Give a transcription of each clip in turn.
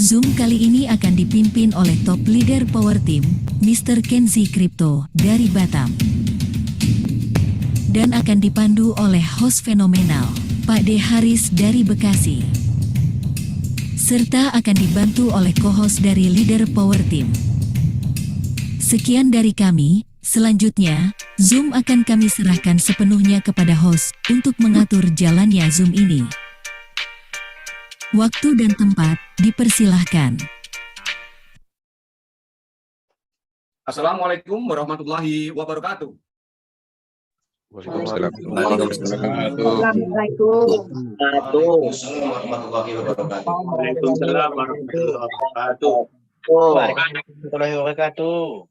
Zoom kali ini akan dipimpin oleh top leader Power Team, Mr. Kenzi Crypto dari Batam. Dan akan dipandu oleh host fenomenal, Pak D. Haris dari Bekasi. Serta akan dibantu oleh co-host dari leader Power Team. Sekian dari kami, selanjutnya, Zoom akan kami serahkan sepenuhnya kepada host untuk mengatur jalannya Zoom ini. Waktu dan tempat dipersilahkan. Assalamualaikum warahmatullahi wabarakatuh. Waalaikumsalam. Waalaikumsalam warahmatullahi wabarakatuh.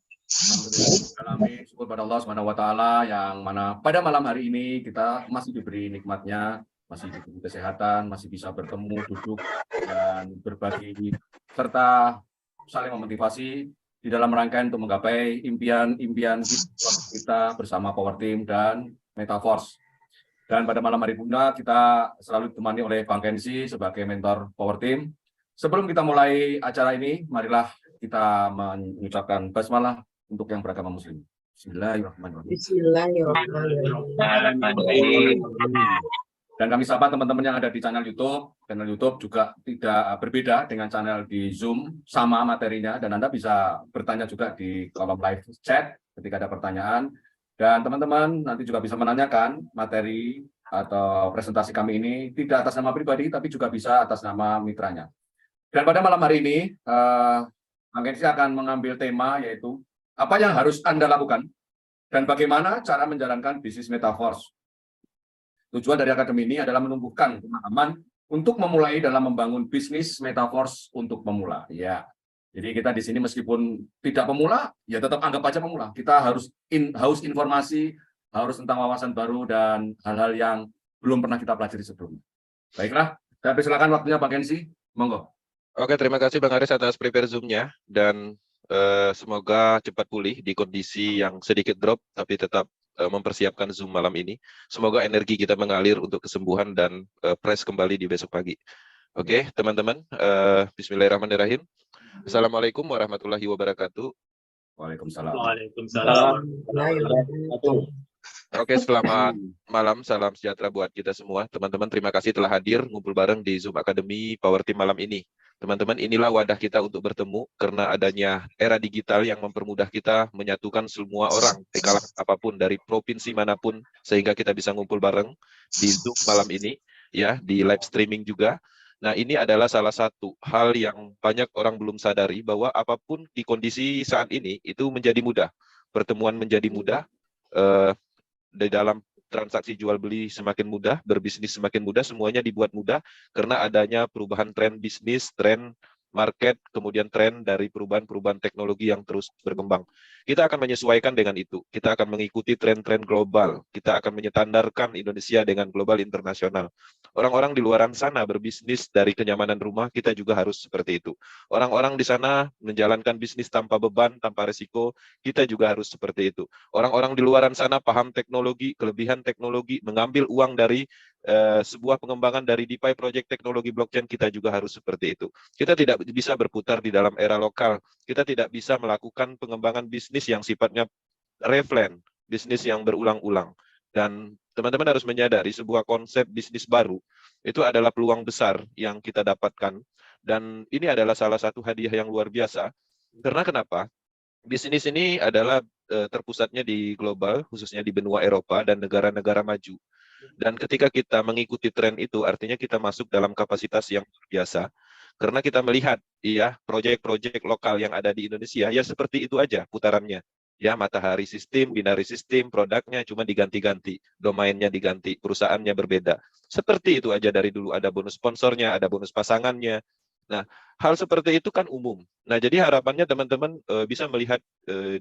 Syukur pada Allah Subhanahu wa taala yang mana pada malam hari ini kita masih diberi nikmatnya, masih diberi kesehatan, masih bisa bertemu, duduk dan berbagi serta saling memotivasi di dalam rangkaian untuk menggapai impian-impian kita bersama Power Team dan Metaforce. Dan pada malam hari Bunda kita selalu ditemani oleh Bang Kenzi sebagai mentor Power Team. Sebelum kita mulai acara ini, marilah kita mengucapkan basmalah untuk yang beragama Muslim. Bismillahirrahmanirrahim. Bismillahirrahmanirrahim. Dan kami sapa teman-teman yang ada di channel YouTube. Channel YouTube juga tidak berbeda dengan channel di Zoom, sama materinya. Dan Anda bisa bertanya juga di kolom live chat ketika ada pertanyaan. Dan teman-teman nanti juga bisa menanyakan materi atau presentasi kami ini tidak atas nama pribadi, tapi juga bisa atas nama mitranya. Dan pada malam hari ini, Bang Kenzi akan mengambil tema yaitu apa yang harus Anda lakukan dan bagaimana cara menjalankan bisnis Metaforce. Tujuan dari akademi ini adalah menumbuhkan pemahaman untuk memulai dalam membangun bisnis Metaforce untuk pemula. Ya, jadi kita di sini meskipun tidak pemula, ya tetap anggap aja pemula. Kita harus haus informasi, harus tentang wawasan baru dan hal-hal yang belum pernah kita pelajari sebelumnya. Baiklah, saya persilakan waktunya Bang Kenzi, monggo. Oke, terima kasih Bang Haris atas prepare Zoom-nya dan semoga cepat pulih di kondisi yang sedikit drop tapi tetap mempersiapkan Zoom malam ini. Semoga energi kita mengalir untuk kesembuhan dan press kembali di besok pagi. Oke, teman-teman, bismillahirrahmanirrahim. Assalamualaikum warahmatullahi wabarakatuh. Waalaikumsalam. Waalaikumsalam. Oke, selamat malam, salam sejahtera buat kita semua. Teman-teman, terima kasih telah hadir ngumpul bareng di Zoom Academy Power Team malam ini. Teman-teman, inilah wadah kita untuk bertemu karena adanya era digital yang mempermudah kita menyatukan semua orang di kalangan apapun dari provinsi manapun sehingga kita bisa ngumpul bareng di Zoom malam ini, ya, di live streaming juga. Nah, ini adalah salah satu hal yang banyak orang belum sadari bahwa apapun di kondisi saat ini itu menjadi mudah. Pertemuan menjadi mudah, di dalam transaksi jual beli semakin mudah, berbisnis semakin mudah, semuanya dibuat mudah karena adanya perubahan tren bisnis, tren market, kemudian tren dari perubahan-perubahan teknologi yang terus berkembang. Kita akan menyesuaikan dengan itu. Kita akan mengikuti tren-tren global. Kita akan menyetandarkan Indonesia dengan global internasional. Orang-orang di luar sana berbisnis dari kenyamanan rumah, kita juga harus seperti itu. Orang-orang di sana menjalankan bisnis tanpa beban, tanpa risiko, kita juga harus seperti itu. Orang-orang di luar sana paham teknologi, kelebihan teknologi, mengambil uang dari sebuah pengembangan dari DeFi project teknologi blockchain, kita juga harus seperti itu. Kita tidak bisa berputar di dalam era lokal. Kita tidak bisa melakukan pengembangan bisnis yang sifatnya reflen, bisnis yang berulang-ulang. Dan teman-teman harus menyadari sebuah konsep bisnis baru itu adalah peluang besar yang kita dapatkan. Dan ini adalah salah satu hadiah yang luar biasa. Karena kenapa? Bisnis ini adalah terpusatnya di global, khususnya di benua Eropa dan negara-negara maju. Dan ketika kita mengikuti tren itu, artinya kita masuk dalam kapasitas yang luar biasa. Karena kita melihat, ya, proyek-proyek lokal yang ada di Indonesia, ya seperti itu aja putarannya. Ya, matahari sistem, binari sistem, produknya cuma diganti-ganti, domainnya diganti, perusahaannya berbeda. Seperti itu aja dari dulu, ada bonus sponsornya, ada bonus pasangannya. Nah, hal seperti itu kan umum. Nah, jadi harapannya teman-teman bisa melihat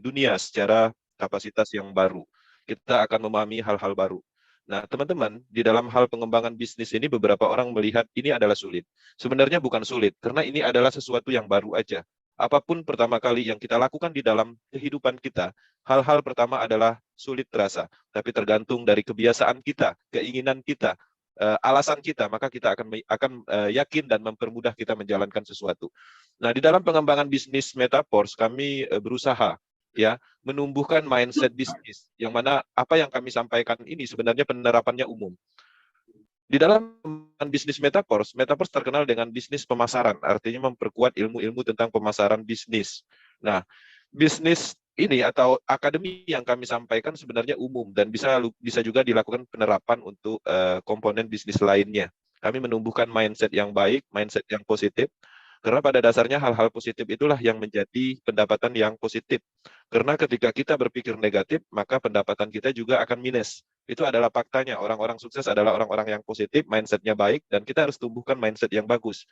dunia secara kapasitas yang baru. Kita akan memahami hal-hal baru. Nah, teman-teman, di dalam hal pengembangan bisnis ini beberapa orang melihat ini adalah sulit. Sebenarnya bukan sulit, karena ini adalah sesuatu yang baru aja. Apapun pertama kali yang kita lakukan di dalam kehidupan kita, hal-hal pertama adalah sulit terasa. Tapi tergantung dari kebiasaan kita, keinginan kita, alasan kita, maka kita akan yakin dan mempermudah kita menjalankan sesuatu. Nah, di dalam pengembangan bisnis Metaforce kami berusaha ya menumbuhkan mindset bisnis yang mana apa yang kami sampaikan ini sebenarnya penerapannya umum. Di dalam bisnis Metaforce terkenal dengan bisnis pemasaran, artinya memperkuat ilmu-ilmu tentang pemasaran bisnis. Nah, bisnis ini atau akademi yang kami sampaikan sebenarnya umum dan bisa juga dilakukan penerapan untuk komponen bisnis lainnya. Kami menumbuhkan mindset yang baik, mindset yang positif, karena pada dasarnya hal-hal positif itulah yang menjadi pendapatan yang positif. Karena ketika kita berpikir negatif, maka pendapatan kita juga akan minus. Itu adalah faktanya. Orang-orang sukses adalah orang-orang yang positif, mindsetnya baik, dan kita harus tumbuhkan mindset yang bagus.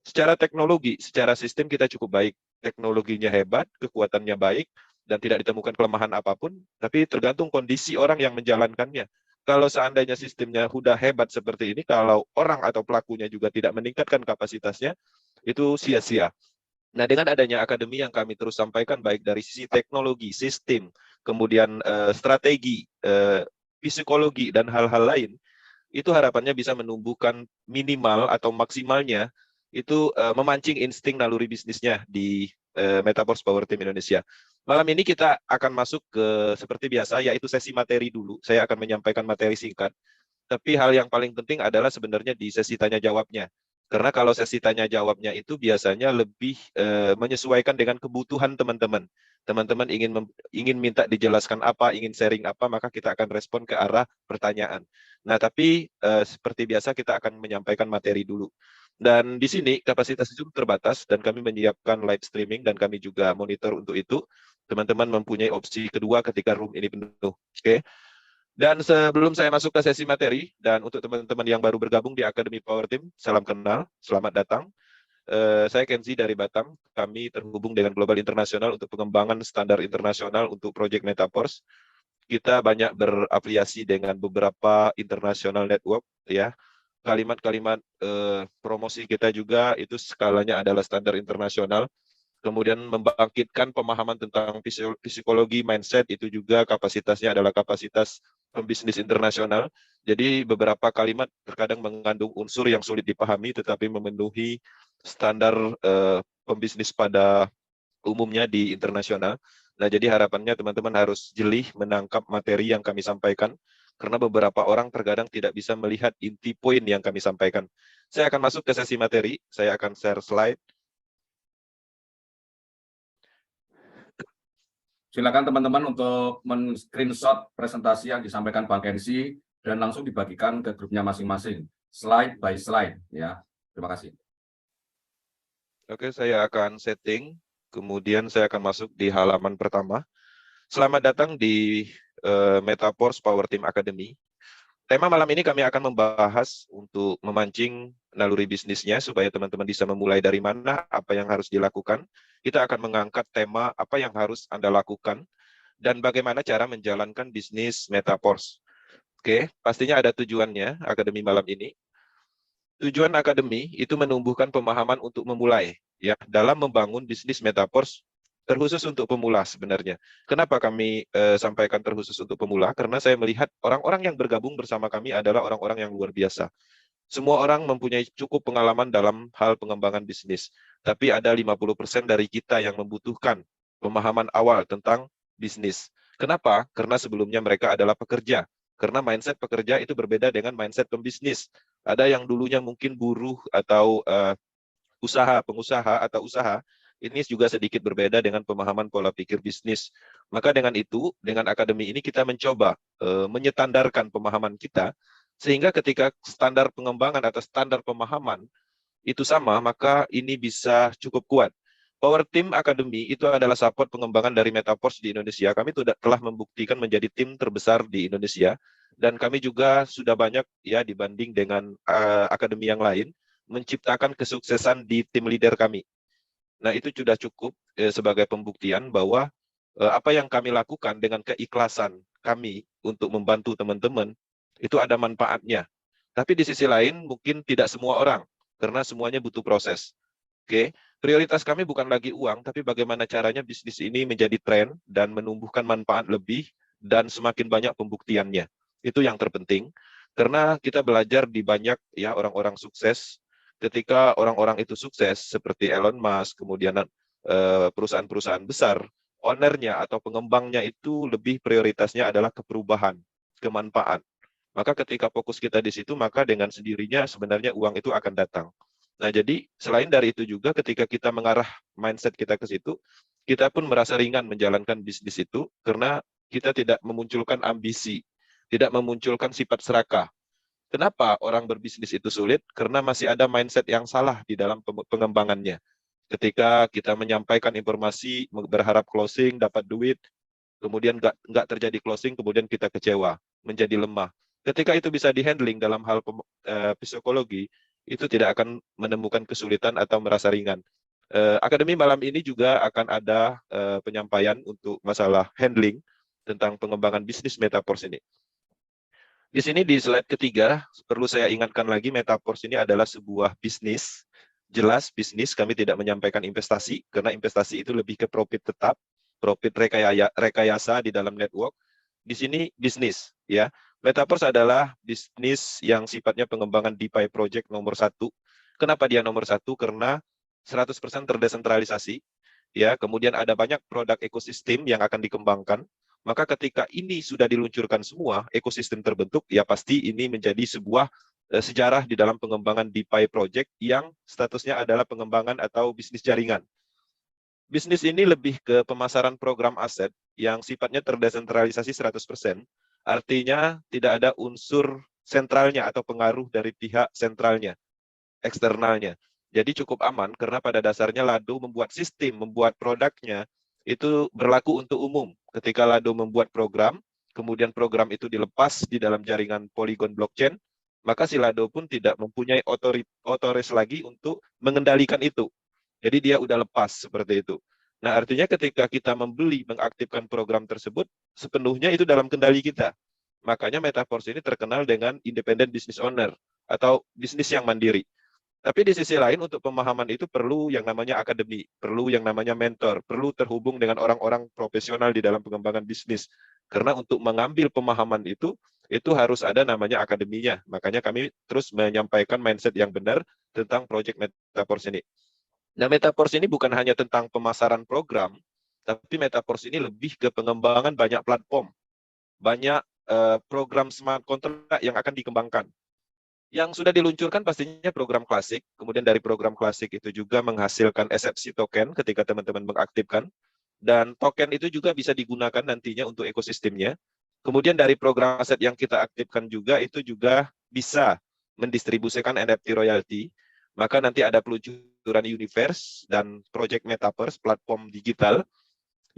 Secara teknologi, secara sistem kita cukup baik. Teknologinya hebat, kekuatannya baik, dan tidak ditemukan kelemahan apapun, tapi tergantung kondisi orang yang menjalankannya. Kalau seandainya sistemnya sudah hebat seperti ini, kalau orang atau pelakunya juga tidak meningkatkan kapasitasnya, itu sia-sia. Nah, dengan adanya akademi yang kami terus sampaikan, baik dari sisi teknologi, sistem, kemudian strategi, psikologi, dan hal-hal lain, itu harapannya bisa menumbuhkan minimal atau maksimalnya itu memancing insting naluri bisnisnya di Metaforce Power Team Indonesia. Malam ini kita akan masuk ke seperti biasa, yaitu sesi materi dulu. Saya akan menyampaikan materi singkat, tapi hal yang paling penting adalah sebenarnya di sesi tanya jawabnya. Karena kalau sesi tanya jawabnya itu biasanya lebih menyesuaikan dengan kebutuhan teman-teman. Teman-teman ingin minta dijelaskan apa, ingin sharing apa, maka kita akan respon ke arah pertanyaan. Nah, tapi seperti biasa kita akan menyampaikan materi dulu. Dan di sini kapasitas Zoom terbatas dan kami menyiapkan live streaming dan kami juga monitor untuk itu. Teman-teman mempunyai opsi kedua ketika room ini penuh. Oke. Dan sebelum saya masuk ke sesi materi, dan untuk teman-teman yang baru bergabung di Akademi Power Team, salam kenal, selamat datang. Saya Kenzi dari Batam, kami terhubung dengan Global Internasional untuk pengembangan standar internasional untuk proyek Metaforce. Kita banyak berafiliasi dengan beberapa international network, ya. Kalimat-kalimat promosi kita juga itu skalanya adalah standar internasional. Kemudian membangkitkan pemahaman tentang psikologi, mindset, itu juga kapasitasnya adalah kapasitas pembisnis internasional. Jadi beberapa kalimat terkadang mengandung unsur yang sulit dipahami, tetapi memenuhi standar pembisnis pada umumnya di internasional. Nah, jadi harapannya teman-teman harus jeli menangkap materi yang kami sampaikan, karena beberapa orang terkadang tidak bisa melihat inti poin yang kami sampaikan. Saya akan masuk ke sesi materi, saya akan share slide. Silakan teman-teman untuk men-screenshot presentasi yang disampaikan Bang Kenzi dan langsung dibagikan ke grupnya masing-masing, slide by slide, ya. Terima kasih. Oke, saya akan setting, kemudian saya akan masuk di halaman pertama. Selamat datang di Metaforce Power Team Academy. Tema malam ini kami akan membahas untuk memancing naluri bisnisnya supaya teman-teman bisa memulai dari mana, apa yang harus dilakukan. Kita akan mengangkat tema apa yang harus Anda lakukan dan bagaimana cara menjalankan bisnis Metaforce. Oke, pastinya ada tujuannya akademi malam ini. Tujuan akademi itu menumbuhkan pemahaman untuk memulai, ya, dalam membangun bisnis Metaforce terkhusus untuk pemula sebenarnya. Kenapa kami sampaikan terkhusus untuk pemula? Karena saya melihat orang-orang yang bergabung bersama kami adalah orang-orang yang luar biasa. Semua orang mempunyai cukup pengalaman dalam hal pengembangan bisnis, tapi ada 50% dari kita yang membutuhkan pemahaman awal tentang bisnis. Kenapa? Karena sebelumnya mereka adalah pekerja. Karena mindset pekerja itu berbeda dengan mindset pembisnis. Ada yang dulunya mungkin buruh atau pengusaha atau usaha, ini juga sedikit berbeda dengan pemahaman pola pikir bisnis. Maka dengan itu, dengan akademi ini kita mencoba menyetandarkan pemahaman kita, sehingga ketika standar pengembangan atau standar pemahaman itu sama, maka ini bisa cukup kuat. Power Team Academy itu adalah support pengembangan dari Metaforce di Indonesia. Kami telah membuktikan menjadi tim terbesar di Indonesia, dan kami juga sudah banyak ya dibanding dengan akademi yang lain menciptakan kesuksesan di tim leader kami. Nah, itu sudah cukup sebagai pembuktian bahwa apa yang kami lakukan dengan keikhlasan kami untuk membantu teman-teman itu ada manfaatnya. Tapi di sisi lain mungkin tidak semua orang, karena semuanya butuh proses. Oke, prioritas kami bukan lagi uang, tapi bagaimana caranya bisnis ini menjadi tren dan menumbuhkan manfaat lebih dan semakin banyak pembuktiannya. Itu yang terpenting. Karena kita belajar di banyak ya orang-orang sukses. Ketika orang-orang itu sukses seperti Elon Musk, kemudian perusahaan-perusahaan besar, ownernya atau pengembangnya itu lebih prioritasnya adalah keperubahan, kemanfaat. Maka ketika fokus kita di situ, maka dengan sendirinya sebenarnya uang itu akan datang. Nah, jadi selain dari itu juga ketika kita mengarah mindset kita ke situ, kita pun merasa ringan menjalankan bisnis itu karena kita tidak memunculkan ambisi, tidak memunculkan sifat serakah. Kenapa orang berbisnis itu sulit? Karena masih ada mindset yang salah di dalam pengembangannya. Ketika kita menyampaikan informasi, berharap closing, dapat duit, kemudian nggak terjadi closing, kemudian kita kecewa, menjadi lemah. Ketika itu bisa dihandling dalam hal psikologi, itu tidak akan menemukan kesulitan atau merasa ringan. Akademi malam ini juga akan ada penyampaian untuk masalah handling tentang pengembangan bisnis Metaverse ini. Di sini di slide ketiga, perlu saya ingatkan lagi, Metaverse ini adalah sebuah bisnis. Jelas bisnis, kami tidak menyampaikan investasi, karena investasi itu lebih ke profit tetap, profit rekayasa di dalam network. Di sini bisnis, ya. Metaverse adalah bisnis yang sifatnya pengembangan DeFi project nomor 1. Kenapa dia nomor 1? Karena 100% terdesentralisasi, ya. Kemudian ada banyak produk ekosistem yang akan dikembangkan. Maka ketika ini sudah diluncurkan semua, ekosistem terbentuk, ya pasti ini menjadi sebuah sejarah di dalam pengembangan DeFi project yang statusnya adalah pengembangan atau bisnis jaringan. Bisnis ini lebih ke pemasaran program aset yang sifatnya terdesentralisasi 100%, artinya tidak ada unsur sentralnya atau pengaruh dari pihak sentralnya, eksternalnya. Jadi cukup aman karena pada dasarnya Lado membuat sistem, membuat produknya itu berlaku untuk umum. Ketika Lado membuat program, kemudian program itu dilepas di dalam jaringan Polygon blockchain, maka si Lado pun tidak mempunyai otoris lagi untuk mengendalikan itu. Jadi dia udah lepas seperti itu. Nah, artinya ketika kita membeli, mengaktifkan program tersebut, sepenuhnya itu dalam kendali kita. Makanya Metaverse ini terkenal dengan independent business owner atau bisnis yang mandiri. Tapi di sisi lain untuk pemahaman itu perlu yang namanya akademi, perlu yang namanya mentor, perlu terhubung dengan orang-orang profesional di dalam pengembangan bisnis. Karena untuk mengambil pemahaman itu harus ada namanya akademinya. Makanya kami terus menyampaikan mindset yang benar tentang project Metaverse ini. Nah, Metaverse ini bukan hanya tentang pemasaran program, tapi Metaverse ini lebih ke pengembangan banyak platform, banyak program smart contract yang akan dikembangkan. Yang sudah diluncurkan pastinya program klasik, kemudian dari program klasik itu juga menghasilkan SFC token ketika teman-teman mengaktifkan, dan token itu juga bisa digunakan nantinya untuk ekosistemnya. Kemudian dari program aset yang kita aktifkan juga, itu juga bisa mendistribusikan NFT royalty, maka nanti ada peluncuran Universe dan Project Metaverse, platform digital,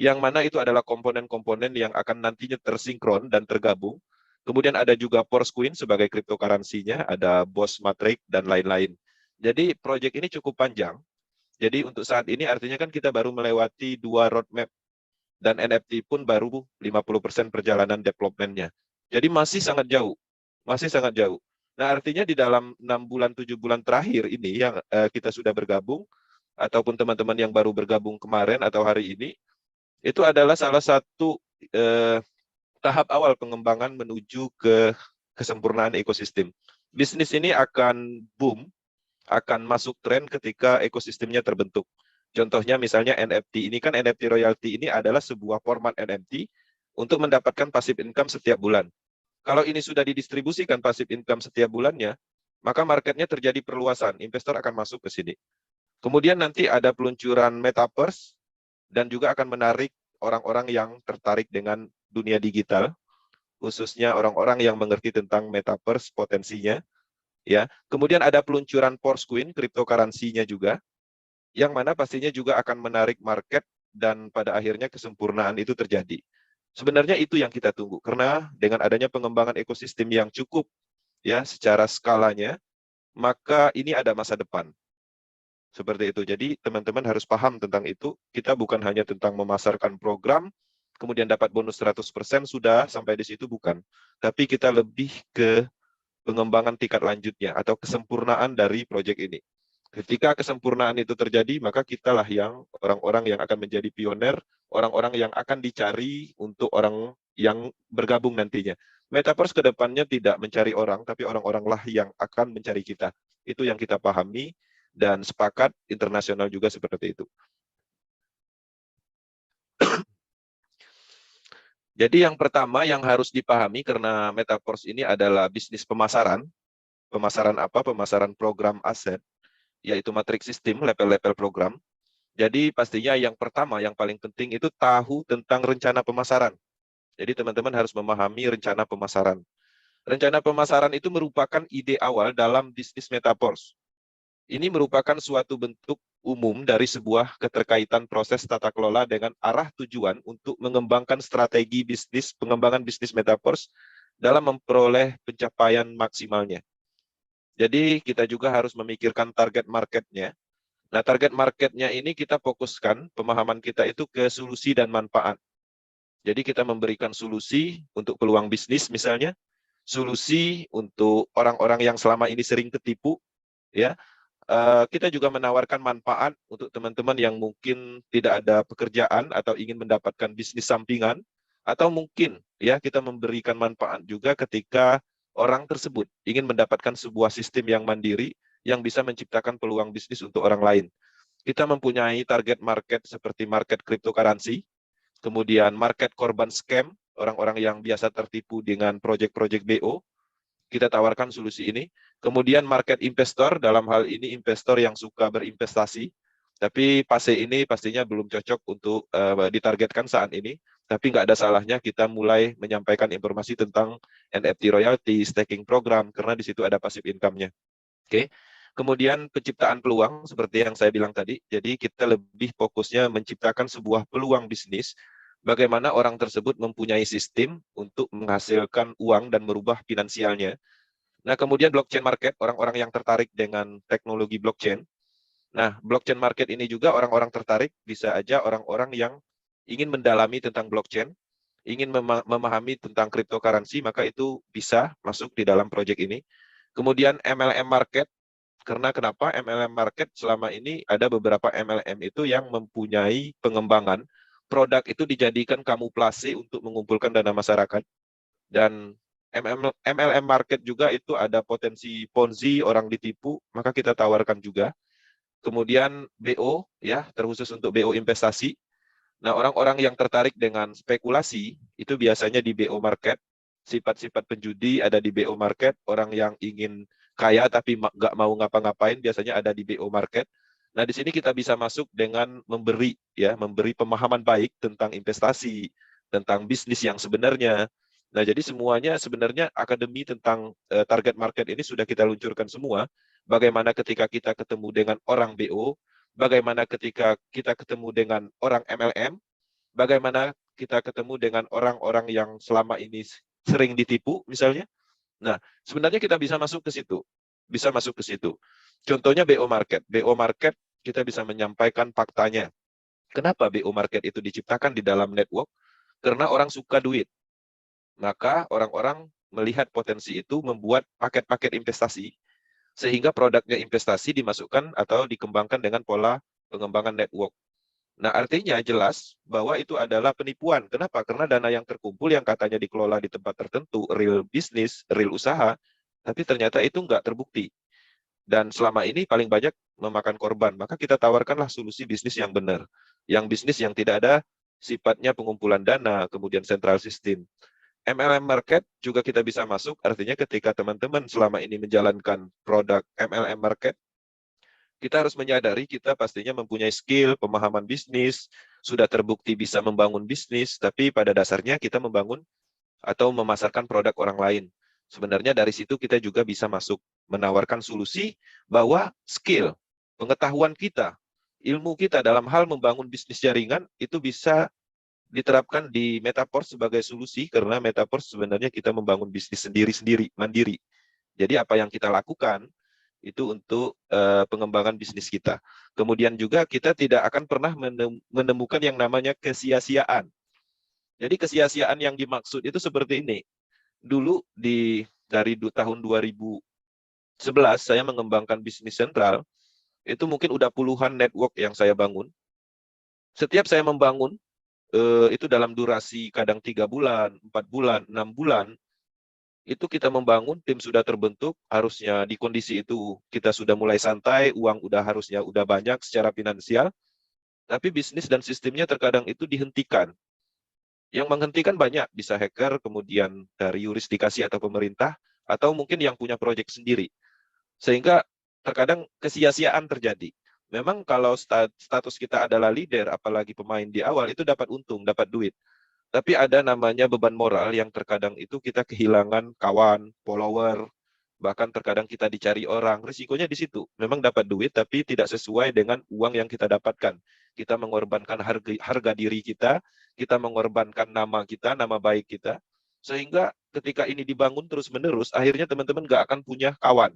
yang mana itu adalah komponen-komponen yang akan nantinya tersinkron dan tergabung. Kemudian ada juga Poroscoin sebagai cryptocurrency-nya, ada Boss Matrix, dan lain-lain. Jadi proyek ini cukup panjang. Jadi untuk saat ini artinya kan kita baru melewati 2 roadmap, dan NFT pun baru 50% perjalanan development-nya. Jadi masih sangat jauh, masih sangat jauh. Nah, artinya di dalam 6 bulan, 7 bulan terakhir ini yang kita sudah bergabung, ataupun teman-teman yang baru bergabung kemarin atau hari ini, itu adalah salah satu tahap awal pengembangan menuju ke kesempurnaan ekosistem. Bisnis ini akan boom, akan masuk tren ketika ekosistemnya terbentuk. Contohnya misalnya NFT, ini kan NFT royalty ini adalah sebuah format NFT untuk mendapatkan passive income setiap bulan. Kalau ini sudah didistribusikan passive income setiap bulannya, maka marketnya terjadi perluasan, investor akan masuk ke sini. Kemudian nanti ada peluncuran Metaverse, dan juga akan menarik orang-orang yang tertarik dengan dunia digital, khususnya orang-orang yang mengerti tentang Metaverse potensinya. Ya, kemudian ada peluncuran Poroscoin, cryptocurrency-nya juga, yang mana pastinya juga akan menarik market dan pada akhirnya kesempurnaan itu terjadi. Sebenarnya itu yang kita tunggu, karena dengan adanya pengembangan ekosistem yang cukup ya secara skalanya, maka ini ada masa depan. Seperti itu. Jadi teman-teman harus paham tentang itu. Kita bukan hanya tentang memasarkan program, kemudian dapat bonus 100% sudah sampai di situ, bukan. Tapi kita lebih ke pengembangan tingkat lanjutnya atau kesempurnaan dari proyek ini. Ketika kesempurnaan itu terjadi, maka kitalah yang orang-orang yang akan menjadi pioner, orang-orang yang akan dicari untuk orang yang bergabung nantinya. Metaverse ke depannya tidak mencari orang, tapi orang-orang lah yang akan mencari kita. Itu yang kita pahami, dan sepakat internasional juga seperti itu. Jadi yang pertama yang harus dipahami karena Metaverse ini adalah bisnis pemasaran. Pemasaran apa? Pemasaran program aset, yaitu matriks sistem, level-level program. Jadi pastinya yang pertama, yang paling penting itu tahu tentang rencana pemasaran. Jadi teman-teman harus memahami rencana pemasaran. Rencana pemasaran itu merupakan ide awal dalam bisnis Metaverse. Ini merupakan suatu bentuk umum dari sebuah keterkaitan proses tata kelola dengan arah tujuan untuk mengembangkan strategi bisnis, pengembangan bisnis Metaverse dalam memperoleh pencapaian maksimalnya. Jadi kita juga harus memikirkan target marketnya. Nah, target marketnya ini kita fokuskan, pemahaman kita itu ke solusi dan manfaat. Jadi kita memberikan solusi untuk peluang bisnis misalnya, solusi untuk orang-orang yang selama ini sering ketipu, ya. Kita juga menawarkan manfaat untuk teman-teman yang mungkin tidak ada pekerjaan atau ingin mendapatkan bisnis sampingan, atau mungkin ya kita memberikan manfaat juga ketika orang tersebut ingin mendapatkan sebuah sistem yang mandiri yang bisa menciptakan peluang bisnis untuk orang lain. Kita mempunyai target market seperti market cryptocurrency, kemudian market korban scam, orang-orang yang biasa tertipu dengan proyek-proyek BO, kita tawarkan solusi ini. Kemudian market investor, dalam hal ini investor yang suka berinvestasi, tapi fase ini pastinya belum cocok untuk ditargetkan saat ini, tapi nggak ada salahnya kita mulai menyampaikan informasi tentang NFT royalty, staking program, karena di situ ada passive income-nya. Oke. Kemudian penciptaan peluang, seperti yang saya bilang tadi, jadi kita lebih fokusnya menciptakan sebuah peluang bisnis, bagaimana orang tersebut mempunyai sistem untuk menghasilkan uang dan merubah finansialnya. Nah, kemudian blockchain market, orang-orang yang tertarik dengan teknologi blockchain. Nah, blockchain market ini juga orang-orang tertarik, bisa aja orang-orang yang ingin mendalami tentang blockchain, ingin memahami tentang cryptocurrency, maka itu bisa masuk di dalam proyek ini. Kemudian MLM market, karena kenapa MLM market selama ini ada beberapa MLM itu yang mempunyai pengembangan, produk itu dijadikan kamuflase untuk mengumpulkan dana masyarakat. Dan MLM market juga itu ada potensi Ponzi, orang ditipu, maka kita tawarkan juga. Kemudian BO, ya, terkhusus untuk BO investasi. Nah, orang-orang yang tertarik dengan spekulasi, itu biasanya di BO market. Sifat-sifat penjudi ada di BO market. Orang yang ingin kaya tapi nggak mau ngapa-ngapain, biasanya ada di BO market. Nah, di sini kita bisa masuk dengan memberi pemahaman baik tentang investasi, tentang bisnis yang sebenarnya. Nah, jadi semuanya sebenarnya akademi tentang target market ini sudah kita luncurkan semua. Bagaimana ketika kita ketemu dengan orang BO, bagaimana ketika kita ketemu dengan orang MLM, bagaimana kita ketemu dengan orang-orang yang selama ini sering ditipu misalnya. Nah, sebenarnya kita bisa masuk ke situ. Bisa masuk ke situ. Contohnya BO market. BO market kita bisa menyampaikan faktanya. Kenapa BO market itu diciptakan di dalam network? Karena orang suka duit. Maka orang-orang melihat potensi itu membuat paket-paket investasi, sehingga produknya investasi dimasukkan atau dikembangkan dengan pola pengembangan network. Nah, artinya jelas bahwa itu adalah penipuan. Kenapa? Karena dana yang terkumpul yang katanya dikelola di tempat tertentu, real bisnis, real usaha, tapi ternyata itu nggak terbukti. Dan selama ini paling banyak memakan korban. Maka kita tawarkanlah solusi bisnis yang benar. Yang bisnis yang tidak ada sifatnya pengumpulan dana, kemudian central system. MLM market juga kita bisa masuk, artinya ketika teman-teman selama ini menjalankan produk MLM market, kita harus menyadari kita pastinya mempunyai skill, pemahaman bisnis, sudah terbukti bisa membangun bisnis, tapi pada dasarnya kita membangun atau memasarkan produk orang lain. Sebenarnya dari situ kita juga bisa masuk, menawarkan solusi bahwa skill, pengetahuan kita, ilmu kita dalam hal membangun bisnis jaringan itu bisa diterapkan di Metaverse sebagai solusi, karena Metaverse sebenarnya kita membangun bisnis sendiri-sendiri, mandiri. Jadi apa yang kita lakukan itu untuk pengembangan bisnis kita. Kemudian juga kita tidak akan pernah menemukan yang namanya kesia-siaan. Jadi kesia-siaan yang dimaksud itu seperti ini. Dulu dari tahun 2011 saya mengembangkan bisnis sentral, itu mungkin udah puluhan network yang saya bangun. Setiap saya membangun, itu dalam durasi kadang 3 bulan, 4 bulan, 6 bulan, itu kita membangun, tim sudah terbentuk, harusnya di kondisi itu kita sudah mulai santai, uang harusnya udah banyak secara finansial, tapi bisnis dan sistemnya terkadang itu dihentikan. Yang menghentikan banyak, bisa hacker, kemudian dari yurisdikasi atau pemerintah, atau mungkin yang punya proyek sendiri. Sehingga terkadang kesia-siaan terjadi. Memang kalau status kita adalah leader, apalagi pemain di awal, itu dapat untung, dapat duit. Tapi ada namanya beban moral yang terkadang itu kita kehilangan kawan, follower, bahkan terkadang kita dicari orang. Risikonya di situ. Memang dapat duit, tapi tidak sesuai dengan uang yang kita dapatkan. Kita mengorbankan harga diri kita mengorbankan nama kita, nama baik kita. Sehingga ketika ini dibangun terus-menerus, akhirnya teman-teman nggak akan punya kawan.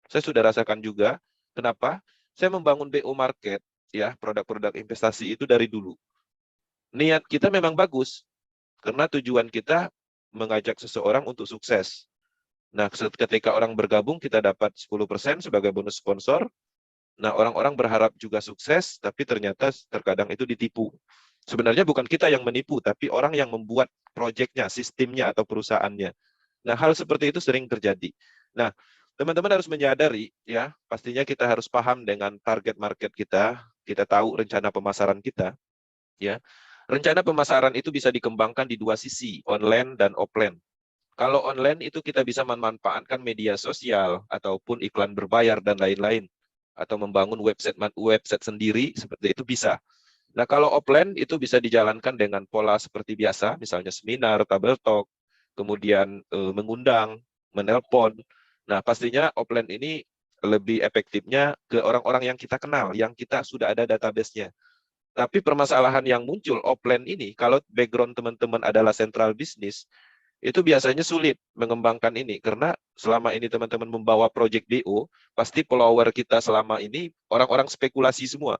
Saya sudah rasakan juga. Kenapa? Saya membangun BO Market, ya, produk-produk investasi itu dari dulu. Niat kita memang bagus, karena tujuan kita mengajak seseorang untuk sukses. Nah, ketika orang bergabung, kita dapat 10% sebagai bonus sponsor. Nah, orang-orang berharap juga sukses, tapi ternyata terkadang itu ditipu. Sebenarnya bukan kita yang menipu, tapi orang yang membuat proyeknya, sistemnya, atau perusahaannya. Nah, hal seperti itu sering terjadi. Nah, teman-teman harus menyadari, ya, pastinya kita harus paham dengan target market kita tahu rencana pemasaran kita, ya. Rencana pemasaran itu bisa dikembangkan di dua sisi, online dan offline. Kalau online itu kita bisa memanfaatkan media sosial, ataupun iklan berbayar, dan lain-lain. Atau membangun website sendiri, seperti itu bisa. Nah, kalau offline itu bisa dijalankan dengan pola seperti biasa, misalnya seminar, tabel talk, kemudian mengundang, menelpon. Nah, pastinya offline ini lebih efektifnya ke orang-orang yang kita kenal, yang kita sudah ada database-nya. Tapi permasalahan yang muncul offline ini, kalau background teman-teman adalah central business, itu biasanya sulit mengembangkan ini. Karena selama ini teman-teman membawa project BO, pasti follower kita selama ini orang-orang spekulasi semua.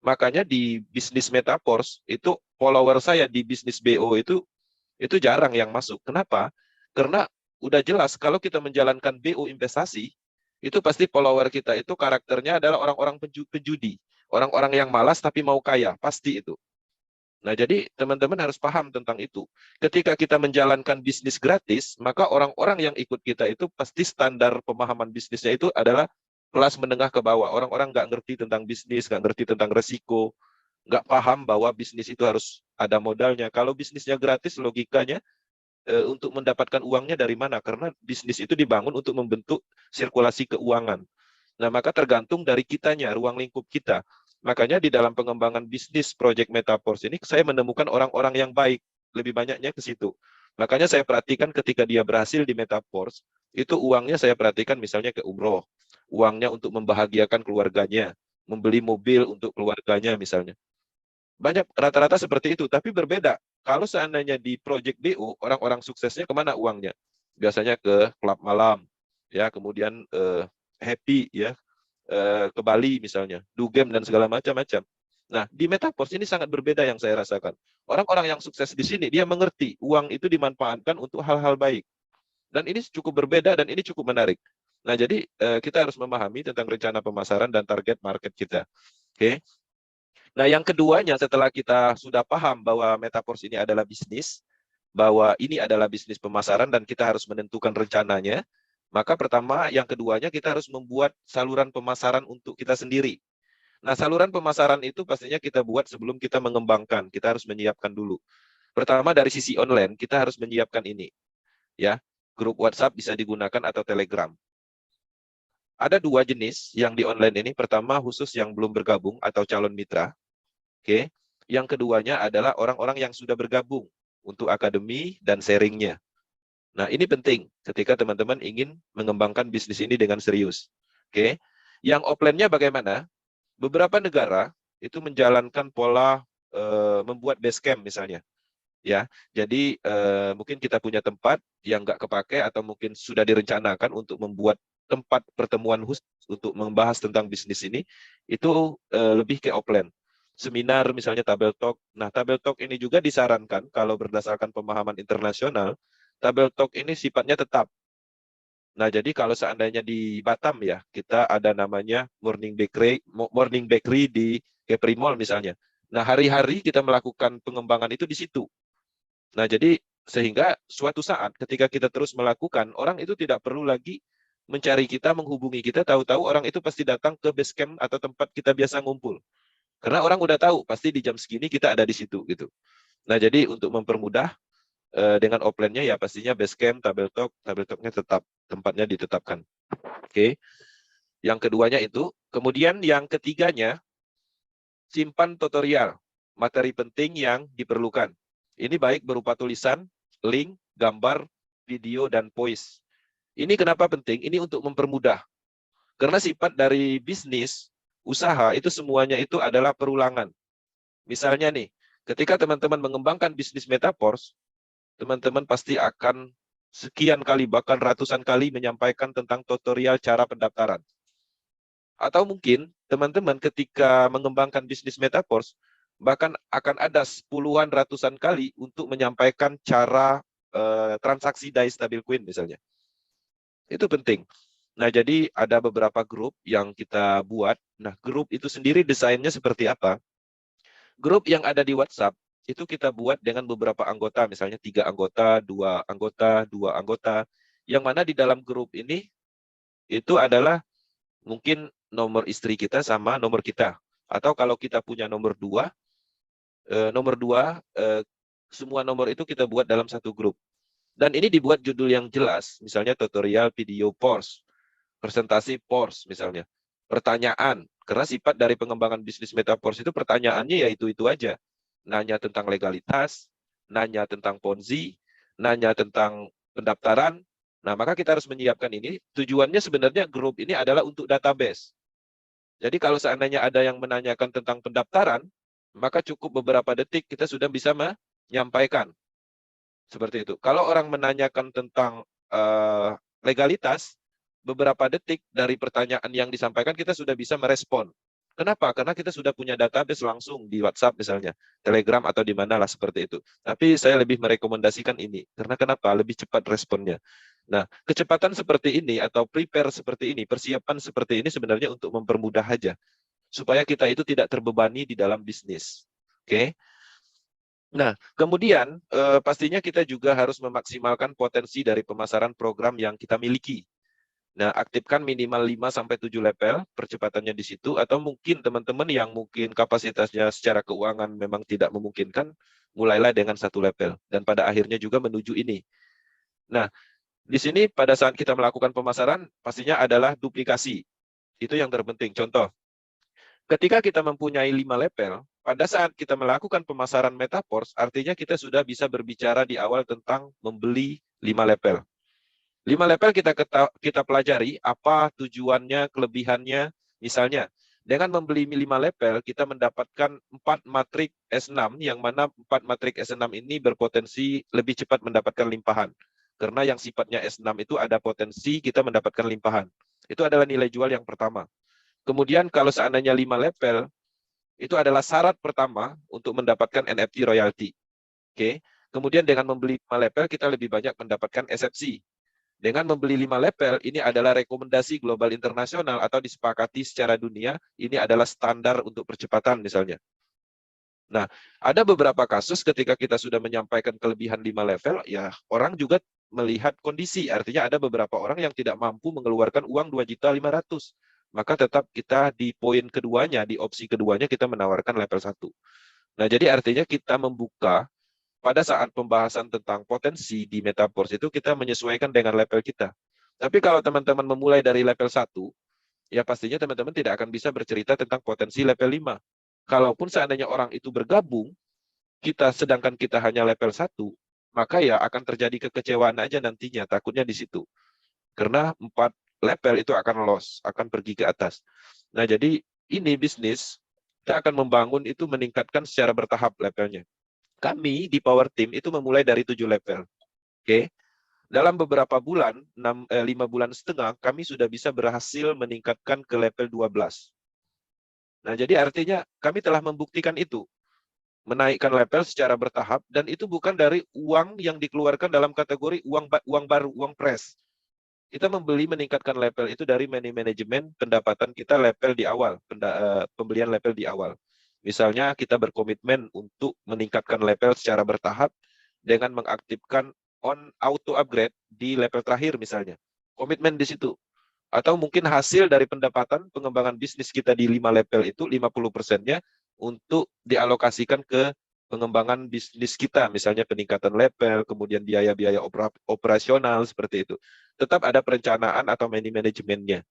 Makanya di bisnis Metaforce itu follower saya di bisnis BO itu jarang yang masuk. Kenapa? Karena udah jelas kalau kita menjalankan BO investasi, itu pasti follower kita itu karakternya adalah orang-orang penjudi, orang-orang yang malas tapi mau kaya, pasti itu. Nah, jadi teman-teman harus paham tentang itu. Ketika kita menjalankan bisnis gratis, maka orang-orang yang ikut kita itu pasti standar pemahaman bisnisnya itu adalah kelas menengah ke bawah. Orang-orang nggak ngerti tentang bisnis, nggak ngerti tentang resiko, nggak paham bahwa bisnis itu harus ada modalnya. Kalau bisnisnya gratis, logikanya untuk mendapatkan uangnya dari mana? Karena bisnis itu dibangun untuk membentuk sirkulasi keuangan. Nah, maka tergantung dari kitanya, ruang lingkup kita. Makanya di dalam pengembangan bisnis Project Metaforce ini, saya menemukan orang-orang yang baik. Lebih banyaknya ke situ. Makanya saya perhatikan ketika dia berhasil di Metaforce, itu uangnya saya perhatikan misalnya ke umroh. Uangnya untuk membahagiakan keluarganya. Membeli mobil untuk keluarganya misalnya. Banyak rata-rata seperti itu, tapi berbeda. Kalau seandainya di Project BO, orang-orang suksesnya kemana uangnya? Biasanya ke klub malam, ya, kemudian happy, ya, ke Bali misalnya, do game dan segala macam-macam. Nah, di Metaforce ini sangat berbeda yang saya rasakan. Orang-orang yang sukses di sini, dia mengerti uang itu dimanfaatkan untuk hal-hal baik. Dan ini cukup berbeda dan ini cukup menarik. Nah, jadi kita harus memahami tentang rencana pemasaran dan target market kita. Oke. Nah, yang keduanya setelah kita sudah paham bahwa Metaforce ini adalah bisnis, bahwa ini adalah bisnis pemasaran dan kita harus menentukan rencananya, maka pertama, yang keduanya kita harus membuat saluran pemasaran untuk kita sendiri. Nah, saluran pemasaran itu pastinya kita buat sebelum kita mengembangkan. Kita harus menyiapkan dulu. Pertama, dari sisi online, kita harus menyiapkan ini. Ya, grup WhatsApp bisa digunakan atau Telegram. Ada dua jenis yang di online ini. Pertama, khusus yang belum bergabung atau calon mitra. Oke. Yang keduanya adalah orang-orang yang sudah bergabung untuk akademi dan sharingnya. Nah, ini penting ketika teman-teman ingin mengembangkan bisnis ini dengan serius. Oke. Yang offline-nya bagaimana? Beberapa negara itu menjalankan pola membuat base camp misalnya. Ya, jadi mungkin kita punya tempat yang nggak kepake atau mungkin sudah direncanakan untuk membuat tempat pertemuan khusus untuk membahas tentang bisnis ini, itu lebih ke offline. Seminar misalnya tabel talk. Nah, tabel talk ini juga disarankan kalau berdasarkan pemahaman internasional, tabel talk ini sifatnya tetap. Nah, jadi kalau seandainya di Batam ya, kita ada namanya Morning Bakery di Kepri Mall misalnya. Nah, hari-hari kita melakukan pengembangan itu di situ. Nah, jadi Sehingga suatu saat ketika kita terus melakukan, orang itu tidak perlu lagi mencari kita, menghubungi kita, tahu-tahu orang itu pasti datang ke base camp atau tempat kita biasa ngumpul. Karena orang udah tahu, pasti di jam segini kita ada di situ gitu. Nah, jadi untuk mempermudah dengan offline-nya ya pastinya base camp, tabletop-nya tetap tempatnya ditetapkan. Oke. Yang keduanya itu, kemudian yang ketiganya simpan tutorial, materi penting yang diperlukan. Ini baik berupa tulisan, link, gambar, video, dan voice. Ini kenapa penting? Ini untuk mempermudah. Karena sifat dari bisnis, usaha, itu semuanya itu adalah perulangan. Misalnya nih, ketika teman-teman mengembangkan bisnis Metaverse, teman-teman pasti akan sekian kali, bahkan ratusan kali menyampaikan tentang tutorial cara pendaftaran. Atau mungkin teman-teman ketika mengembangkan bisnis Metaverse, bahkan akan ada puluhan ratusan kali untuk menyampaikan cara transaksi DAI stablecoin misalnya. Itu penting. Nah, jadi ada beberapa grup yang kita buat. Nah, grup itu sendiri desainnya seperti apa? Grup yang ada di WhatsApp, itu kita buat dengan beberapa anggota, misalnya 3 anggota, 2 anggota, 2 anggota. Yang mana di dalam grup ini, itu adalah mungkin nomor istri kita sama nomor kita. Atau kalau kita punya nomor 2, semua nomor itu kita buat dalam satu grup. Dan ini dibuat judul yang jelas, misalnya tutorial video course, presentasi course misalnya, pertanyaan, karena sifat dari pengembangan bisnis Metaverse itu pertanyaannya ya itu aja. Nanya tentang legalitas, nanya tentang Ponzi, nanya tentang pendaftaran. Nah, maka kita harus menyiapkan ini. Tujuannya sebenarnya grup ini adalah untuk database. Jadi kalau seandainya ada yang menanyakan tentang pendaftaran, maka cukup beberapa detik kita sudah bisa menyampaikan. Seperti itu. Kalau orang menanyakan tentang legalitas, beberapa detik dari pertanyaan yang disampaikan kita sudah bisa merespon. Kenapa? Karena kita sudah punya database langsung di WhatsApp misalnya, Telegram atau di mana lah seperti itu. Tapi saya lebih merekomendasikan ini. Karena kenapa? Lebih cepat responnya. Nah, kecepatan seperti ini atau prepare seperti ini, persiapan seperti ini sebenarnya untuk mempermudah aja. Supaya kita itu tidak terbebani di dalam bisnis. Oke? Nah, kemudian pastinya kita juga harus memaksimalkan potensi dari pemasaran program yang kita miliki. Nah, aktifkan minimal 5-7 level, percepatannya di situ, atau mungkin teman-teman yang mungkin kapasitasnya secara keuangan memang tidak memungkinkan, mulailah dengan 1 level. Dan pada akhirnya juga menuju ini. Nah, di sini pada saat kita melakukan pemasaran, pastinya adalah duplikasi. Itu yang terpenting. Contoh, ketika kita mempunyai 5 level, pada saat kita melakukan pemasaran Metaverse, artinya kita sudah bisa berbicara di awal tentang membeli 5 level. 5 level kita pelajari apa tujuannya, kelebihannya. Misalnya, dengan membeli 5 level, kita mendapatkan 4 matrik S6, yang mana 4 matrik S6 ini berpotensi lebih cepat mendapatkan limpahan. Karena yang sifatnya S6 itu ada potensi kita mendapatkan limpahan. Itu adalah nilai jual yang pertama. Kemudian kalau seandainya 5 level, itu adalah syarat pertama untuk mendapatkan NFT royalty. Oke. Kemudian dengan membeli 5 level, kita lebih banyak mendapatkan SFC. Dengan membeli 5 level, ini adalah rekomendasi global internasional atau disepakati secara dunia, ini adalah standar untuk percepatan misalnya. Nah, ada beberapa kasus ketika kita sudah menyampaikan kelebihan 5 level, ya orang juga melihat kondisi. Artinya ada beberapa orang yang tidak mampu mengeluarkan uang 2.500.000. Maka tetap kita di poin keduanya, di opsi keduanya kita menawarkan level 1. Nah, jadi artinya kita membuka pada saat pembahasan tentang potensi di Metaverse itu kita menyesuaikan dengan level kita. Tapi kalau teman-teman memulai dari level 1, ya pastinya teman-teman tidak akan bisa bercerita tentang potensi level 5. Kalaupun seandainya orang itu bergabung, sedangkan kita hanya level 1, maka ya akan terjadi kekecewaan aja nantinya, takutnya di situ. Karena 4 level itu akan loss, akan pergi ke atas. Nah, jadi ini bisnis, kita akan membangun itu meningkatkan secara bertahap levelnya. Kami di Power Team itu memulai dari 7 level. Oke. Dalam beberapa bulan, 5 bulan setengah, kami sudah bisa berhasil meningkatkan ke level 12. Nah, jadi artinya kami telah membuktikan itu. Menaikkan level secara bertahap, dan itu bukan dari uang yang dikeluarkan dalam kategori uang baru, uang fresh. Kita meningkatkan level itu dari manajemen pendapatan kita level di awal, pembelian level di awal. Misalnya kita berkomitmen untuk meningkatkan level secara bertahap dengan mengaktifkan on auto upgrade di level terakhir misalnya. Komitmen di situ. Atau mungkin hasil dari pendapatan pengembangan bisnis kita di 5 level itu 50%-nya untuk dialokasikan ke pengembangan bisnis kita, misalnya peningkatan level, kemudian biaya-biaya operasional seperti itu. Tetap ada perencanaan atau manajemennya.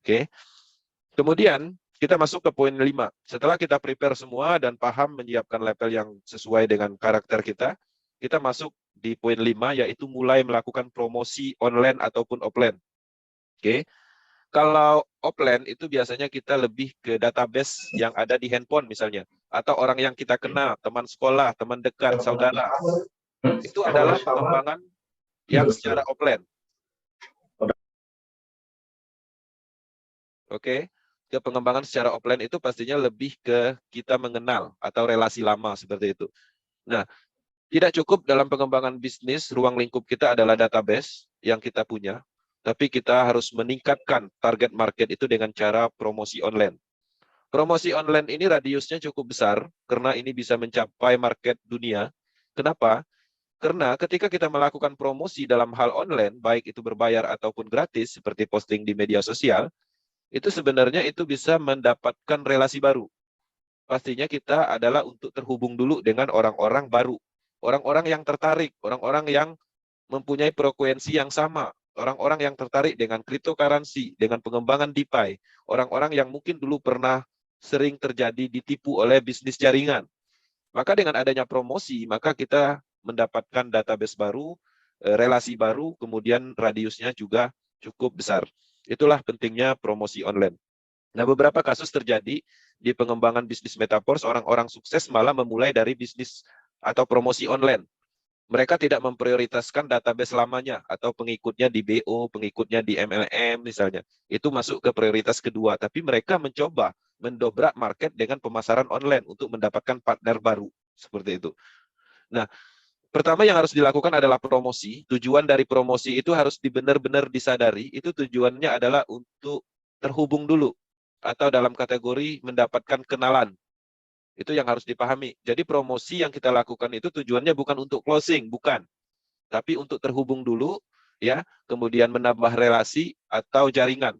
Oke. Kemudian kita masuk ke poin 5. Setelah kita prepare semua dan paham menyiapkan level yang sesuai dengan karakter kita masuk di poin 5 yaitu mulai melakukan promosi online ataupun offline. Oke. Kalau offline itu biasanya kita lebih ke database yang ada di handphone misalnya, atau orang yang kita kenal, teman sekolah, teman dekat, saudara. Itu adalah pengembangan yang secara offline. Oke, ke pengembangan secara offline itu pastinya lebih ke kita mengenal atau relasi lama seperti itu. Nah, tidak cukup dalam pengembangan bisnis, ruang lingkup kita adalah database yang kita punya, tapi kita harus meningkatkan target market itu dengan cara promosi online. Promosi online ini radiusnya cukup besar, karena ini bisa mencapai market dunia. Kenapa? Karena ketika kita melakukan promosi dalam hal online, baik itu berbayar ataupun gratis, seperti posting di media sosial, itu sebenarnya itu bisa mendapatkan relasi baru. Pastinya kita adalah untuk terhubung dulu dengan orang-orang baru. Orang-orang yang tertarik, orang-orang yang mempunyai frekuensi yang sama, orang-orang yang tertarik dengan cryptocurrency, dengan pengembangan DeFi, orang-orang yang mungkin dulu pernah sering terjadi ditipu oleh bisnis jaringan. Maka dengan adanya promosi, maka kita mendapatkan database baru, relasi baru, kemudian radiusnya juga cukup besar. Itulah pentingnya promosi online. Nah, beberapa kasus terjadi di pengembangan bisnis metaverse, orang-orang sukses malah memulai dari bisnis atau promosi online. Mereka tidak memprioritaskan database lamanya atau pengikutnya di BO, pengikutnya di MLM misalnya. Itu masuk ke prioritas kedua, tapi mereka mencoba mendobrak market dengan pemasaran online untuk mendapatkan partner baru, seperti itu. Nah, pertama yang harus dilakukan adalah promosi. Tujuan dari promosi itu harus benar-benar disadari, itu tujuannya adalah untuk terhubung dulu, atau dalam kategori mendapatkan kenalan. Itu yang harus dipahami. Jadi promosi yang kita lakukan itu tujuannya bukan untuk closing, bukan. Tapi untuk terhubung dulu, ya, kemudian menambah relasi atau jaringan.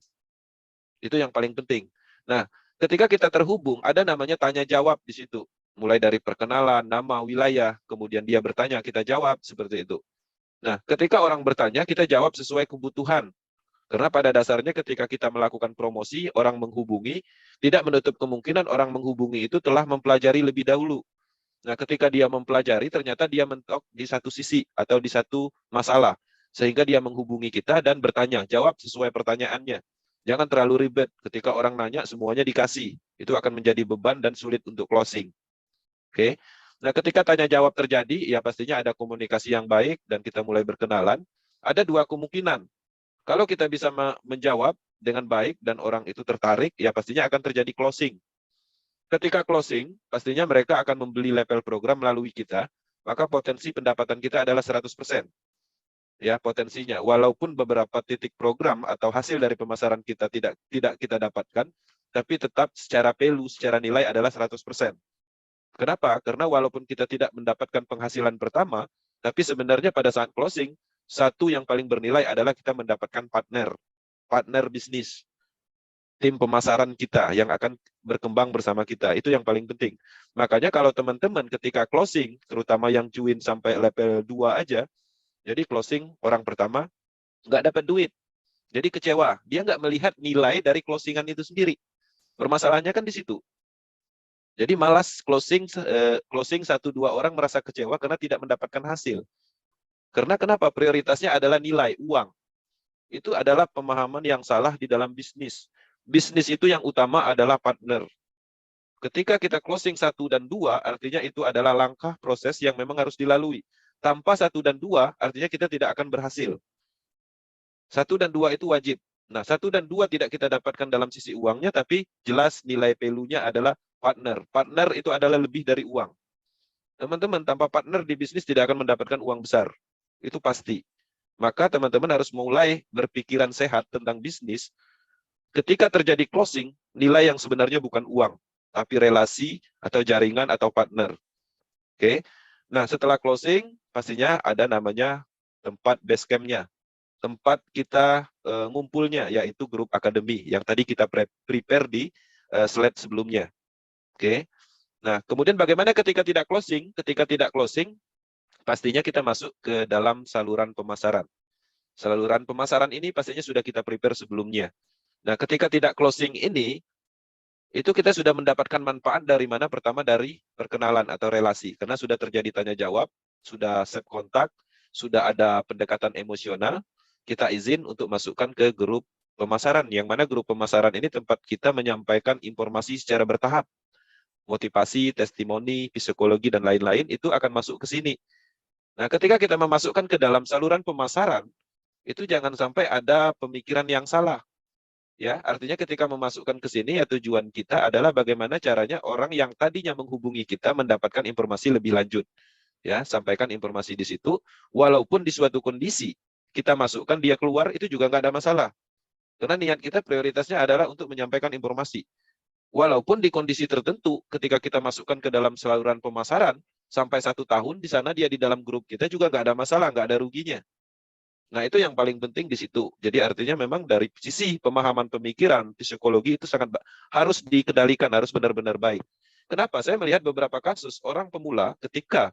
Itu yang paling penting. Nah, ketika kita terhubung, ada namanya tanya jawab di situ. Mulai dari perkenalan, nama, wilayah, kemudian dia bertanya, kita jawab, seperti itu. Nah, ketika orang bertanya, kita jawab sesuai kebutuhan. Karena pada dasarnya ketika kita melakukan promosi, orang menghubungi, tidak menutup kemungkinan orang menghubungi itu telah mempelajari lebih dahulu. Nah, ketika dia mempelajari, ternyata dia mentok di satu sisi atau di satu masalah. Sehingga dia menghubungi kita dan bertanya, jawab sesuai pertanyaannya. Jangan terlalu ribet, ketika orang nanya semuanya dikasih. Itu akan menjadi beban dan sulit untuk closing. Oke. Nah, ketika tanya jawab terjadi, ya pastinya ada komunikasi yang baik dan kita mulai berkenalan. Ada dua kemungkinan. Kalau kita bisa menjawab dengan baik dan orang itu tertarik, ya pastinya akan terjadi closing. Ketika closing, pastinya mereka akan membeli level program melalui kita, maka potensi pendapatan kita adalah 100%. Ya, potensinya. Walaupun beberapa titik program atau hasil dari pemasaran kita tidak kita dapatkan, tapi tetap secara value, secara nilai adalah 100%. Kenapa? Karena walaupun kita tidak mendapatkan penghasilan pertama, tapi sebenarnya pada saat closing, satu yang paling bernilai adalah kita mendapatkan partner bisnis, tim pemasaran kita yang akan berkembang bersama kita. Itu yang paling penting. Makanya kalau teman-teman ketika closing, terutama yang join sampai level 2 aja, jadi closing orang pertama nggak dapat duit. Jadi kecewa. Dia nggak melihat nilai dari closingan itu sendiri. Permasalahannya kan di situ. Jadi malas closing 1-2 orang merasa kecewa karena tidak mendapatkan hasil. Karena kenapa? Prioritasnya adalah nilai, uang. Itu adalah pemahaman yang salah di dalam bisnis. Bisnis itu yang utama adalah partner. Ketika kita closing 1 dan 2, artinya itu adalah langkah proses yang memang harus dilalui. Tanpa 1 dan 2, artinya kita tidak akan berhasil. 1 dan 2 itu wajib. Nah, 1 dan 2 tidak kita dapatkan dalam sisi uangnya, tapi jelas nilai value-nya adalah partner. Partner itu adalah lebih dari uang. Teman-teman, tanpa partner di bisnis tidak akan mendapatkan uang besar. Itu pasti. Maka teman-teman harus mulai berpikiran sehat tentang bisnis. Ketika terjadi closing, nilai yang sebenarnya bukan uang, tapi relasi atau jaringan atau partner. Oke. Nah, setelah closing, pastinya ada namanya tempat base camp-nya. Tempat kita ngumpulnya, yaitu grup akademi yang tadi kita prepare di slide sebelumnya. Oke. Nah, kemudian bagaimana ketika tidak closing? Ketika tidak closing, pastinya kita masuk ke dalam saluran pemasaran. Saluran pemasaran ini pastinya sudah kita prepare sebelumnya. Nah, ketika tidak closing ini, itu kita sudah mendapatkan manfaat dari mana? Pertama dari perkenalan atau relasi, karena sudah terjadi tanya jawab, sudah set kontak, sudah ada pendekatan emosional, kita izin untuk masukkan ke grup pemasaran, yang mana grup pemasaran ini tempat kita menyampaikan informasi secara bertahap. Motivasi, testimoni, psikologi, dan lain-lain itu akan masuk ke sini. Nah, ketika kita memasukkan ke dalam saluran pemasaran, itu jangan sampai ada pemikiran yang salah. Ya, artinya ketika memasukkan ke sini ya tujuan kita adalah bagaimana caranya orang yang tadinya menghubungi kita mendapatkan informasi lebih lanjut. Ya, sampaikan informasi di situ, walaupun di suatu kondisi kita masukkan dia keluar itu juga nggak ada masalah. Karena niat kita prioritasnya adalah untuk menyampaikan informasi. Walaupun di kondisi tertentu ketika kita masukkan ke dalam saluran pemasaran sampai 1 tahun di sana dia di dalam grup kita juga nggak ada masalah, nggak ada ruginya. Nah, itu yang paling penting di situ. Jadi artinya memang dari sisi pemahaman pemikiran, psikologi itu sangat harus dikendalikan, harus benar-benar baik. Kenapa? Saya melihat beberapa kasus orang pemula ketika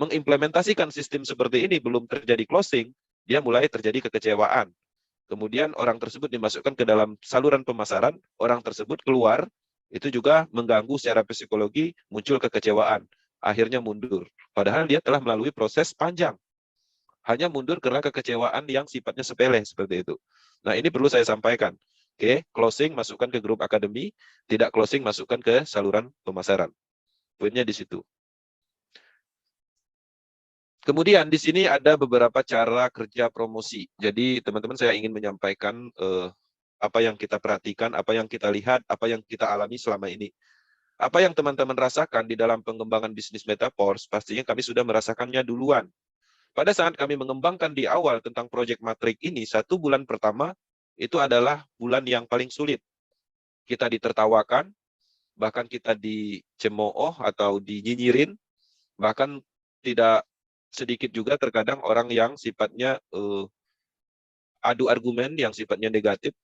mengimplementasikan sistem seperti ini belum terjadi closing, dia mulai terjadi kekecewaan. Kemudian orang tersebut dimasukkan ke dalam saluran pemasaran, orang tersebut keluar, itu juga mengganggu secara psikologi, muncul kekecewaan. Akhirnya mundur. Padahal dia telah melalui proses panjang. Hanya mundur karena kekecewaan yang sifatnya sepele seperti itu. Nah, ini perlu saya sampaikan. Oke, closing masukkan ke grup akademi, tidak closing masukkan ke saluran pemasaran. Poinnya di situ. Kemudian di sini ada beberapa cara kerja promosi. Jadi teman-teman saya ingin menyampaikan apa yang kita perhatikan, apa yang kita lihat, apa yang kita alami selama ini. Apa yang teman-teman rasakan di dalam pengembangan bisnis Metaforce, pastinya kami sudah merasakannya duluan. Pada saat kami mengembangkan di awal tentang Project Matrix ini, 1 bulan pertama itu adalah bulan yang paling sulit. Kita ditertawakan, bahkan kita dicemooh atau dinyinyirin, bahkan tidak sedikit juga terkadang orang yang sifatnya adu argumen, yang sifatnya negatif.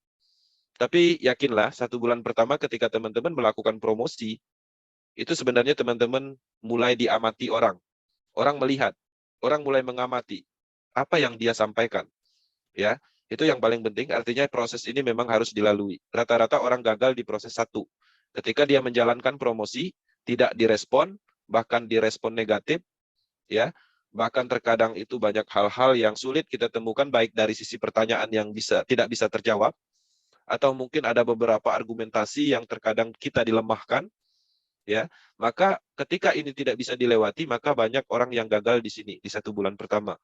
Tapi yakinlah, 1 bulan pertama ketika teman-teman melakukan promosi, itu sebenarnya teman-teman mulai diamati orang. Orang melihat. Orang mulai mengamati apa yang dia sampaikan. Ya, itu yang paling penting. Artinya proses ini memang harus dilalui. Rata-rata orang gagal di proses 1. Ketika dia menjalankan promosi, tidak direspon, bahkan direspon negatif, ya. Bahkan terkadang itu banyak hal-hal yang sulit kita temukan baik dari sisi pertanyaan yang tidak bisa terjawab, atau mungkin ada beberapa argumentasi yang terkadang kita dilemahkan. Ya, maka ketika ini tidak bisa dilewati, maka banyak orang yang gagal di sini di 1 bulan pertama.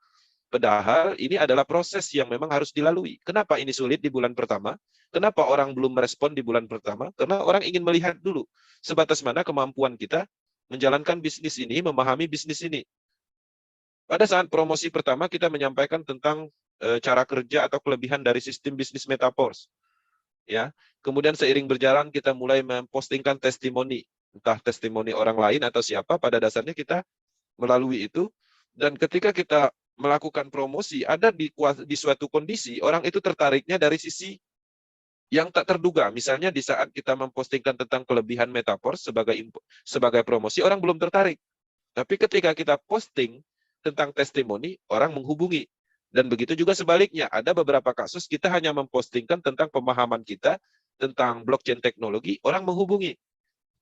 Padahal ini adalah proses yang memang harus dilalui. Kenapa ini sulit di bulan pertama? Kenapa orang belum merespon di bulan pertama? Karena orang ingin melihat dulu sebatas mana kemampuan kita menjalankan bisnis ini, memahami bisnis ini. Pada saat promosi pertama kita menyampaikan tentang cara kerja atau kelebihan dari sistem bisnis Metaforce. Ya, kemudian seiring berjalan kita mulai mempostingkan testimoni. Entah testimoni orang lain atau siapa, pada dasarnya kita melalui itu. Dan ketika kita melakukan promosi, ada di suatu kondisi, orang itu tertariknya dari sisi yang tak terduga. Misalnya di saat kita mempostingkan tentang kelebihan Metaforce sebagai promosi, orang belum tertarik. Tapi ketika kita posting tentang testimoni, orang menghubungi. Dan begitu juga sebaliknya, ada beberapa kasus kita hanya mempostingkan tentang pemahaman kita tentang blockchain teknologi, orang menghubungi.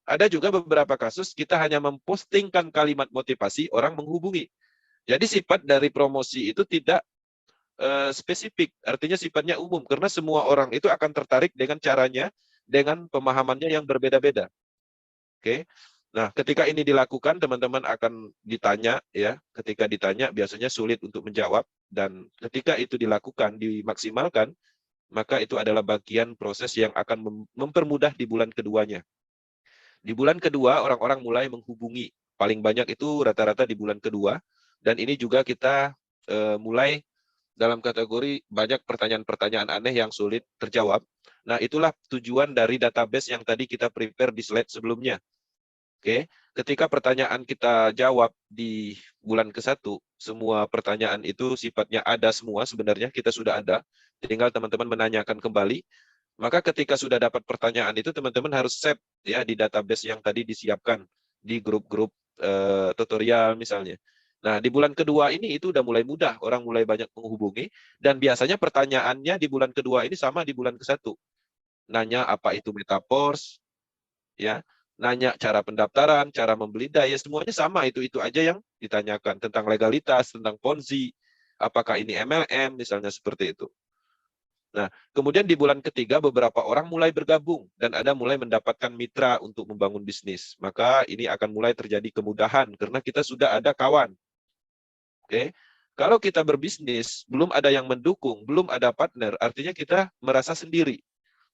Ada juga beberapa kasus kita hanya mempostingkan kalimat motivasi, orang menghubungi. Jadi sifat dari promosi itu tidak spesifik, artinya sifatnya umum, karena semua orang itu akan tertarik dengan caranya, dengan pemahamannya yang berbeda-beda. Oke. Nah, ketika ini dilakukan, teman-teman akan ditanya, ya. Ketika ditanya, biasanya sulit untuk menjawab, dan ketika itu dilakukan, dimaksimalkan, maka itu adalah bagian proses yang akan mempermudah di bulan keduanya. Di bulan kedua, orang-orang mulai menghubungi. Paling banyak itu rata-rata di bulan kedua. Dan ini juga kita mulai dalam kategori banyak pertanyaan-pertanyaan aneh yang sulit terjawab. Nah, itulah tujuan dari database yang tadi kita prepare di slide sebelumnya. Oke, ketika pertanyaan kita jawab di bulan ke-1, semua pertanyaan itu sifatnya ada semua sebenarnya, kita sudah ada, tinggal teman-teman menanyakan kembali. Maka ketika sudah dapat pertanyaan itu, teman-teman harus save ya di database yang tadi disiapkan di grup-grup tutorial misalnya. Nah, di bulan kedua ini itu udah mulai mudah, orang mulai banyak menghubungi, dan biasanya pertanyaannya di bulan kedua ini sama di bulan ke-1. Nanya apa itu Metaforce, ya, nanya cara pendaftaran, cara membeli daya, semuanya sama, itu aja yang ditanyakan, tentang legalitas, tentang Ponzi, apakah ini MLM, misalnya seperti itu. Nah, kemudian di bulan ketiga beberapa orang mulai bergabung dan ada mulai mendapatkan mitra untuk membangun bisnis. Maka ini akan mulai terjadi kemudahan karena kita sudah ada kawan. Oke. Kalau kita berbisnis, belum ada yang mendukung, belum ada partner, artinya kita merasa sendiri.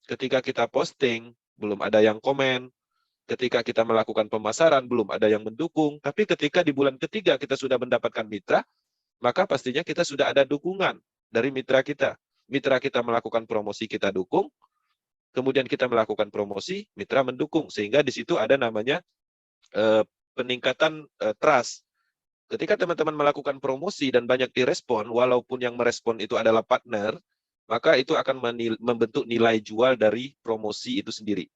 Ketika kita posting, belum ada yang komen. Ketika kita melakukan pemasaran, belum ada yang mendukung. Tapi ketika di bulan ketiga kita sudah mendapatkan mitra, maka pastinya kita sudah ada dukungan dari mitra kita. Mitra kita melakukan promosi, kita dukung. Kemudian kita melakukan promosi, mitra mendukung. Sehingga di situ ada namanya peningkatan trust. Ketika teman-teman melakukan promosi dan banyak direspon, walaupun yang merespon itu adalah partner, maka itu akan membentuk nilai jual dari promosi itu sendiri.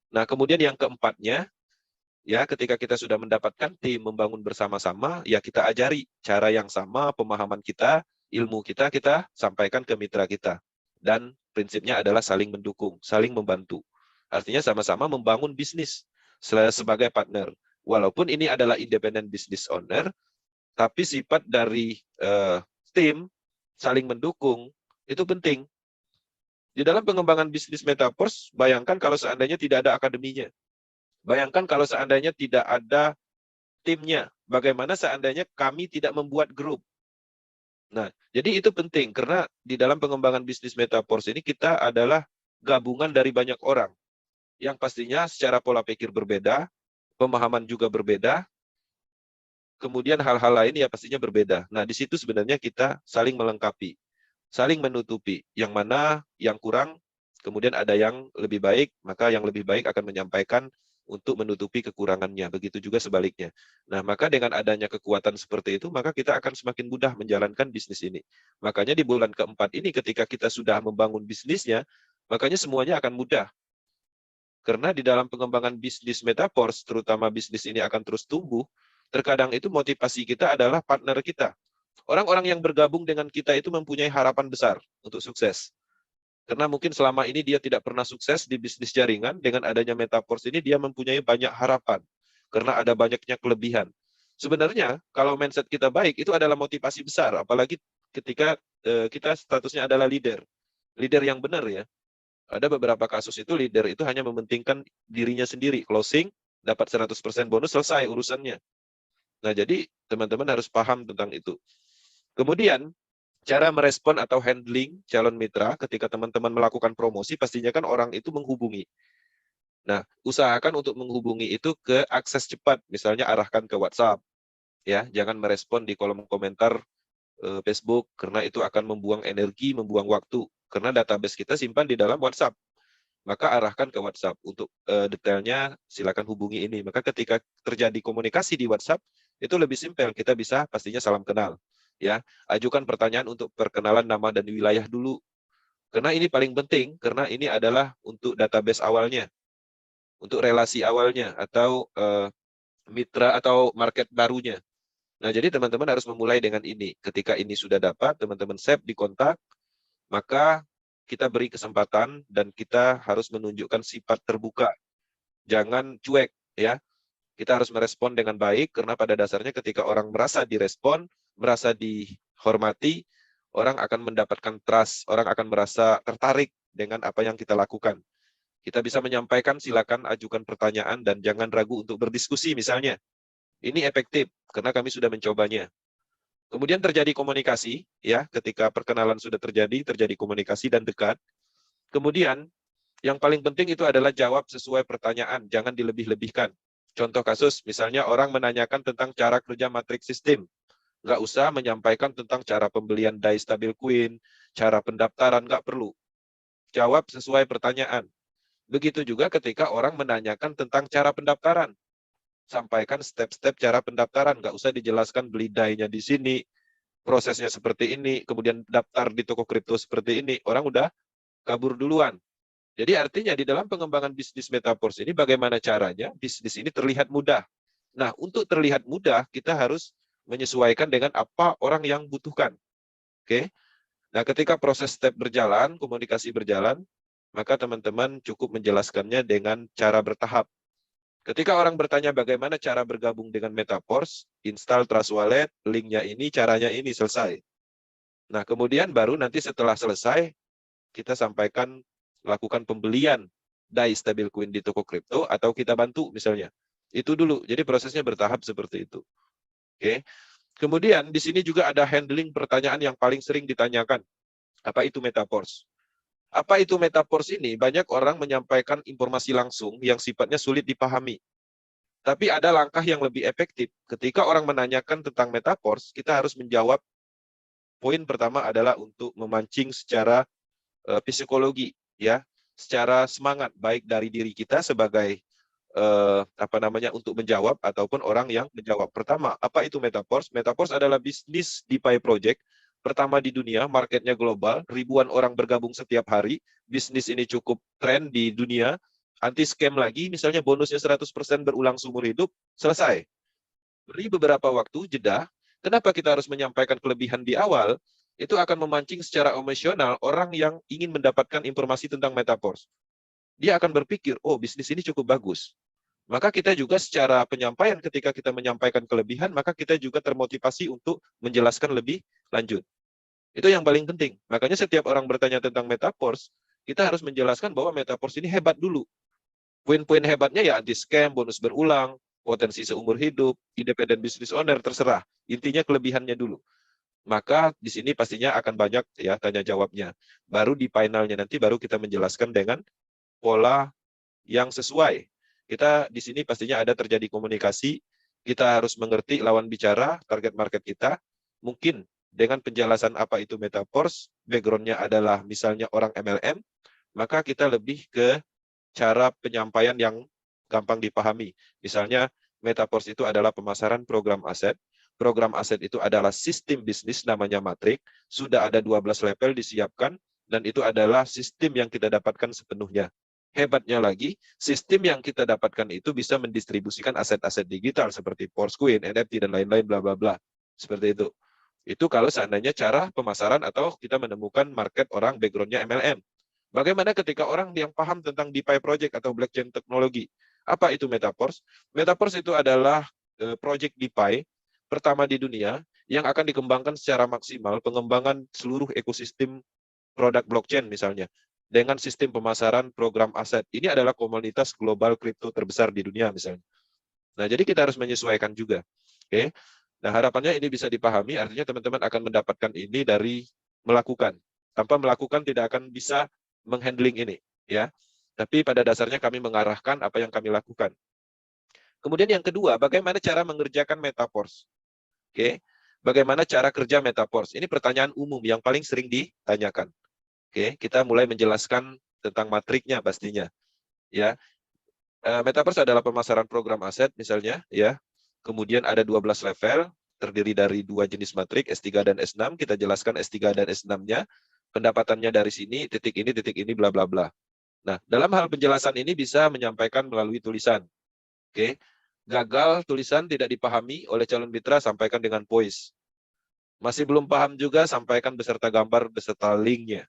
Nah, kemudian yang keempatnya, ya ketika kita sudah mendapatkan tim membangun bersama-sama, ya kita ajari cara yang sama, pemahaman kita, ilmu kita sampaikan ke mitra kita. Dan prinsipnya adalah saling mendukung, saling membantu. Artinya sama-sama membangun bisnis sebagai partner. Walaupun ini adalah independent business owner, tapi sifat dari tim saling mendukung itu penting. Di dalam pengembangan bisnis Metaforce, bayangkan kalau seandainya tidak ada akademinya. Bayangkan kalau seandainya tidak ada timnya. Bagaimana seandainya kami tidak membuat grup. Nah, jadi itu penting karena di dalam pengembangan bisnis Metaforce ini kita adalah gabungan dari banyak orang. Yang pastinya secara pola pikir berbeda, pemahaman juga berbeda, kemudian hal-hal lain ya pastinya berbeda. Nah, di situ sebenarnya kita saling melengkapi, saling menutupi. Yang mana yang kurang, kemudian ada yang lebih baik, maka yang lebih baik akan menyampaikan untuk menutupi kekurangannya. Begitu juga sebaliknya. Nah, maka dengan adanya kekuatan seperti itu, maka kita akan semakin mudah menjalankan bisnis ini. Makanya di bulan keempat ini ketika kita sudah membangun bisnisnya, makanya semuanya akan mudah. Karena di dalam pengembangan bisnis Metaforce, terutama bisnis ini akan terus tumbuh, terkadang itu motivasi kita adalah partner kita. Orang-orang yang bergabung dengan kita itu mempunyai harapan besar untuk sukses. Karena mungkin selama ini dia tidak pernah sukses di bisnis jaringan, dengan adanya Metaforce ini dia mempunyai banyak harapan. Karena ada banyaknya kelebihan. Sebenarnya, kalau mindset kita baik, itu adalah motivasi besar. Apalagi ketika kita statusnya adalah leader. Leader yang benar ya. Ada beberapa kasus itu leader itu hanya mementingkan dirinya sendiri. Closing, dapat 100% bonus, selesai urusannya. Nah, jadi teman-teman harus paham tentang itu. Kemudian, cara merespon atau handling calon mitra ketika teman-teman melakukan promosi, pastinya kan orang itu menghubungi. Nah, usahakan untuk menghubungi itu ke akses cepat, misalnya arahkan ke WhatsApp. Ya, jangan merespon di kolom komentar Facebook, karena itu akan membuang energi, membuang waktu. Karena database kita simpan di dalam WhatsApp. Maka arahkan ke WhatsApp. Untuk detailnya silakan hubungi ini. Maka ketika terjadi komunikasi di WhatsApp, itu lebih simpel. Kita bisa pastinya salam kenal. Ya, ajukan pertanyaan untuk perkenalan nama dan wilayah dulu. Karena ini paling penting, karena ini adalah untuk database awalnya. Untuk relasi awalnya, atau mitra atau market barunya. Nah, jadi teman-teman harus memulai dengan ini. Ketika ini sudah dapat, teman-teman save di kontak, maka kita beri kesempatan dan kita harus menunjukkan sifat terbuka. Jangan cuek, ya. Kita harus merespon dengan baik, karena pada dasarnya ketika orang merasa direspon, merasa dihormati, orang akan mendapatkan trust, orang akan merasa tertarik dengan apa yang kita lakukan. Kita bisa menyampaikan, silakan ajukan pertanyaan dan jangan ragu untuk berdiskusi misalnya. Ini efektif, karena kami sudah mencobanya. Kemudian terjadi komunikasi, ya, ketika perkenalan sudah terjadi komunikasi dan dekat. Kemudian, yang paling penting itu adalah jawab sesuai pertanyaan, jangan dilebih-lebihkan. Contoh kasus, misalnya orang menanyakan tentang cara kerja matrix system. Nggak usah menyampaikan tentang cara pembelian die stabil queen, cara pendaftaran, nggak perlu. Jawab sesuai pertanyaan. Begitu juga ketika orang menanyakan tentang cara pendaftaran. sampaikan step-step cara pendaftaran, nggak usah dijelaskan beli DAI-nya di sini, prosesnya seperti ini, kemudian daftar di toko kripto seperti ini, orang udah kabur duluan. Jadi artinya di dalam pengembangan bisnis metaverse ini bagaimana caranya bisnis ini terlihat mudah. Nah, untuk terlihat mudah kita harus menyesuaikan dengan apa orang yang butuhkan. Oke. Nah, ketika proses step berjalan, komunikasi berjalan, maka teman-teman cukup menjelaskannya dengan cara bertahap. Ketika orang bertanya bagaimana cara bergabung dengan Metaverse, install Trust Wallet, linknya ini, caranya ini, selesai. Nah, kemudian baru nanti setelah selesai, kita sampaikan lakukan pembelian DAI stablecoin di toko kripto, atau kita bantu misalnya. Itu dulu, jadi prosesnya bertahap seperti itu. Oke. Kemudian di sini juga ada handling pertanyaan yang paling sering ditanyakan. Apa itu Metaverse? Apa itu Metaverse ini? Banyak orang menyampaikan informasi langsung yang sifatnya sulit dipahami. Tapi ada langkah yang lebih efektif. Ketika orang menanyakan tentang Metaverse, kita harus menjawab. Poin pertama adalah untuk memancing secara psikologi, ya, secara semangat, baik dari diri kita sebagai untuk menjawab ataupun orang yang menjawab. Pertama, apa itu Metaverse? Metaverse adalah bisnis DeFi project pertama di dunia, marketnya global, ribuan orang bergabung setiap hari, bisnis ini cukup tren di dunia, anti scam lagi, misalnya bonusnya 100% berulang seumur hidup, selesai. Beri beberapa waktu, jeda, kenapa kita harus menyampaikan kelebihan di awal? Itu akan memancing secara emosional orang yang ingin mendapatkan informasi tentang Metaverse. Dia akan berpikir, oh bisnis ini cukup bagus. Maka kita juga secara penyampaian ketika kita menyampaikan kelebihan, maka kita juga termotivasi untuk menjelaskan lebih lanjut. Itu yang paling penting. Makanya setiap orang bertanya tentang Metaverse, kita harus menjelaskan bahwa Metaverse ini hebat dulu. Poin-poin hebatnya ya anti-scam, bonus berulang, potensi seumur hidup, independent business owner, terserah. Intinya kelebihannya dulu. Maka di sini pastinya akan banyak ya tanya jawabnya. Baru di finalnya nanti baru kita menjelaskan dengan pola yang sesuai. Kita di sini pastinya ada terjadi komunikasi, kita harus mengerti lawan bicara, target market kita, mungkin dengan penjelasan apa itu Metaverse, background-nya adalah misalnya orang MLM, maka kita lebih ke cara penyampaian yang gampang dipahami. Misalnya, Metaverse itu adalah pemasaran program aset. Program aset itu adalah sistem bisnis namanya Matrix. Sudah ada 12 level disiapkan, dan itu adalah sistem yang kita dapatkan sepenuhnya. Hebatnya lagi, sistem yang kita dapatkan itu bisa mendistribusikan aset-aset digital seperti Porscoin, NFT, dan lain-lain, bla bla bla. Seperti itu. Itu kalau seandainya cara pemasaran atau kita menemukan market orang background-nya MLM. Bagaimana ketika orang yang paham tentang DeFi project atau blockchain teknologi? Apa itu Metaverse? Metaverse itu adalah project DeFi pertama di dunia yang akan dikembangkan secara maksimal, pengembangan seluruh ekosistem produk blockchain misalnya, dengan sistem pemasaran program aset. Ini adalah komunitas global kripto terbesar di dunia misalnya. Nah, jadi kita harus menyesuaikan juga. Oke. Nah, harapannya ini bisa dipahami, artinya teman-teman akan mendapatkan ini dari melakukan. Tanpa melakukan tidak akan bisa menghandling ini, ya. Tapi pada dasarnya kami mengarahkan apa yang kami lakukan. Kemudian yang kedua, bagaimana cara mengerjakan Metaverse? Oke. Bagaimana cara kerja Metaverse? Ini pertanyaan umum yang paling sering ditanyakan. Oke, kita mulai menjelaskan tentang matriknya pastinya. Ya. Metaverse adalah pemasaran program aset misalnya, ya. Kemudian ada 12 level, terdiri dari 2 jenis matrik, S3 dan S6. Kita jelaskan S3 dan S6-nya. Pendapatannya dari sini, titik ini, bla bla bla. Nah, dalam hal penjelasan ini bisa menyampaikan melalui tulisan. Oke. Gagal tulisan tidak dipahami oleh calon mitra, sampaikan dengan voice. Masih belum paham juga, sampaikan beserta gambar, beserta linknya.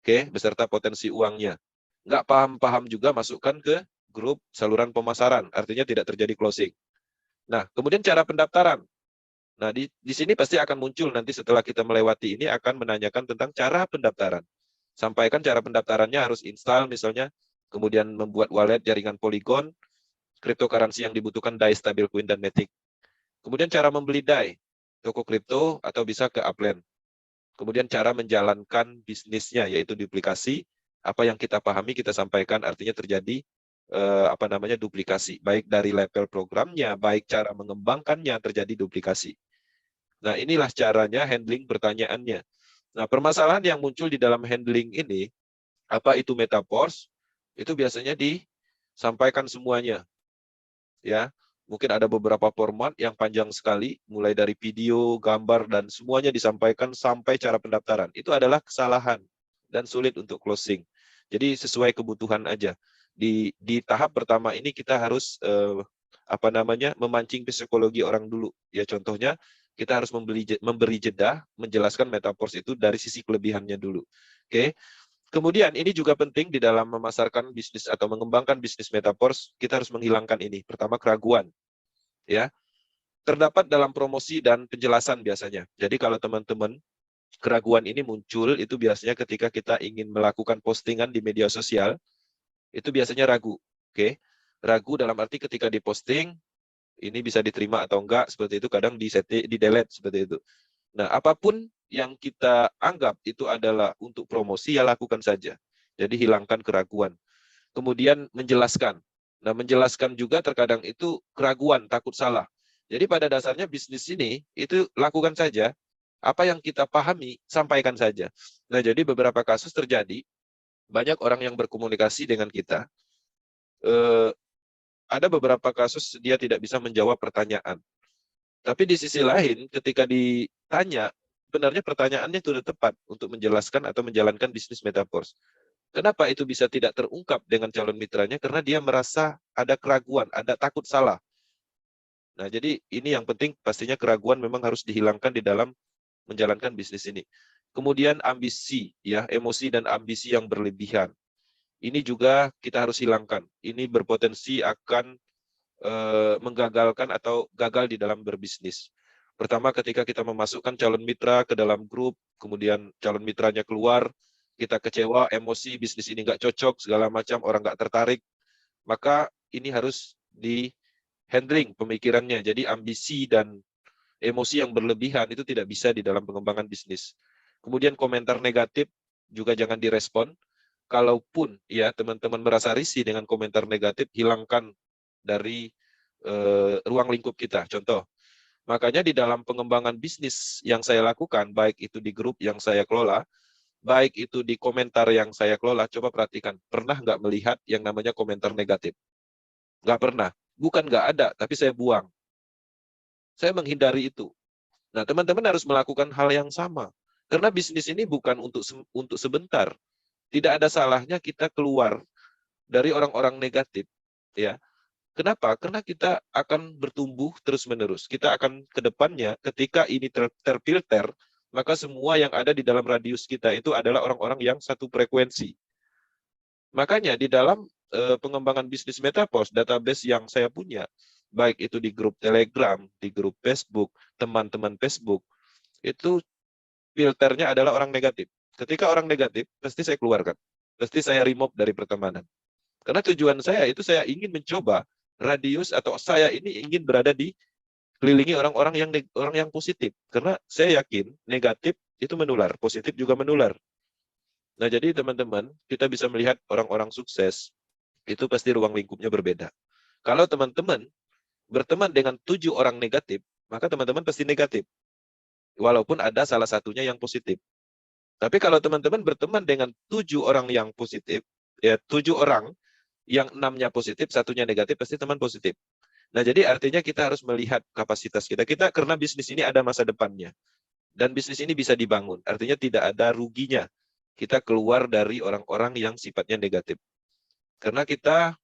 Oke, beserta potensi uangnya. Nggak paham-paham juga, masukkan ke grup saluran pemasaran, artinya tidak terjadi closing. Nah, kemudian cara pendaftaran. Nah, di sini pasti akan muncul nanti setelah kita melewati ini akan menanyakan tentang cara pendaftaran. Sampaikan cara pendaftarannya harus install misalnya, kemudian membuat wallet jaringan Polygon, cryptocurrency yang dibutuhkan DAI, stablecoin, dan Matic. Kemudian cara membeli DAI, toko kripto atau bisa ke Upland. Kemudian cara menjalankan bisnisnya, yaitu duplikasi. Apa yang kita pahami kita sampaikan, artinya terjadi duplikasi, baik dari level programnya, baik cara mengembangkannya terjadi duplikasi. Nah, inilah caranya handling pertanyaannya. Nah, permasalahan yang muncul di dalam handling ini, apa itu Metaverse? Itu biasanya disampaikan semuanya. Ya, Mungkin ada beberapa format yang panjang sekali, mulai dari video, gambar, dan semuanya disampaikan sampai cara pendaftaran. Itu adalah kesalahan dan sulit untuk closing. Jadi sesuai kebutuhan aja. Di tahap pertama ini kita harus memancing psikologi orang dulu. Ya contohnya kita harus memberi jeda, menjelaskan metaverse itu dari sisi kelebihannya dulu. Oke. Kemudian ini juga penting di dalam memasarkan bisnis atau mengembangkan bisnis metaverse, kita harus menghilangkan ini. Pertama, keraguan. Ya, terdapat dalam promosi dan penjelasan biasanya. Jadi kalau teman-teman keraguan ini muncul, itu biasanya ketika kita ingin melakukan postingan di media sosial, itu biasanya ragu. Oke, ragu dalam arti ketika diposting, ini bisa diterima atau enggak, seperti itu, kadang di-delete seperti itu. Nah, apapun yang kita anggap itu adalah untuk promosi, ya lakukan saja. Jadi hilangkan keraguan. Kemudian menjelaskan. Nah, menjelaskan juga terkadang itu keraguan, takut salah. Jadi pada dasarnya bisnis ini, itu lakukan saja. Apa yang kita pahami, sampaikan saja. Nah, jadi beberapa kasus terjadi, banyak orang yang berkomunikasi dengan kita, ada beberapa kasus dia tidak bisa menjawab pertanyaan. Tapi di sisi lain, ketika ditanya, sebenarnya pertanyaannya itu sudah tepat untuk menjelaskan atau menjalankan bisnis metaverse. Kenapa itu bisa tidak terungkap dengan calon mitranya? Karena dia merasa ada keraguan, ada takut salah. Nah, jadi ini yang penting, pastinya keraguan memang harus dihilangkan di dalam menjalankan bisnis ini. Kemudian ambisi, ya, emosi dan ambisi yang berlebihan. Ini juga kita harus hilangkan. Ini berpotensi akan menggagalkan atau gagal di dalam berbisnis. Pertama, ketika kita memasukkan calon mitra ke dalam grup, kemudian calon mitranya keluar, kita kecewa, emosi, bisnis ini nggak cocok, segala macam, orang nggak tertarik, maka ini harus di-handling pemikirannya. Jadi ambisi dan emosi yang berlebihan itu tidak bisa di dalam pengembangan bisnis. Kemudian komentar negatif juga jangan direspon. Kalaupun ya teman-teman merasa risih dengan komentar negatif, hilangkan dari ruang lingkup kita. Contoh, makanya di dalam pengembangan bisnis yang saya lakukan, baik itu di grup yang saya kelola, baik itu di komentar yang saya kelola, coba perhatikan, pernah nggak melihat yang namanya komentar negatif? Nggak pernah. Bukan nggak ada, tapi saya buang. Saya menghindari itu. Nah, teman-teman harus melakukan hal yang sama. Karena bisnis ini bukan untuk sebentar. Tidak ada salahnya kita keluar dari orang-orang negatif, ya. Kenapa? Karena kita akan bertumbuh terus-menerus. Kita akan ke depannya, ketika ini terfilter, maka semua yang ada di dalam radius kita itu adalah orang-orang yang satu frekuensi. Makanya di dalam pengembangan bisnis metaverse, database yang saya punya, baik itu di grup Telegram, di grup Facebook, teman-teman Facebook, itu filternya adalah orang negatif. Ketika orang negatif, pasti saya keluarkan. Pasti saya remove dari pertemanan. Karena tujuan saya itu saya ingin mencoba radius atau saya ini ingin berada di kelilingi orang-orang yang positif. Karena saya yakin negatif itu menular, positif juga menular. Nah, jadi teman-teman, kita bisa melihat orang-orang sukses itu pasti ruang lingkupnya berbeda. Kalau teman-teman berteman dengan 7 orang negatif, maka teman-teman pasti negatif. Walaupun ada salah satunya yang positif. Tapi kalau teman-teman berteman dengan 7 orang yang positif, ya 7 orang yang 6-nya positif, 1-nya negatif, pasti teman positif. Nah, jadi artinya kita harus melihat kapasitas kita. Karena bisnis ini ada masa depannya. Dan bisnis ini bisa dibangun. Artinya tidak ada ruginya kita keluar dari orang-orang yang sifatnya negatif. Karena kita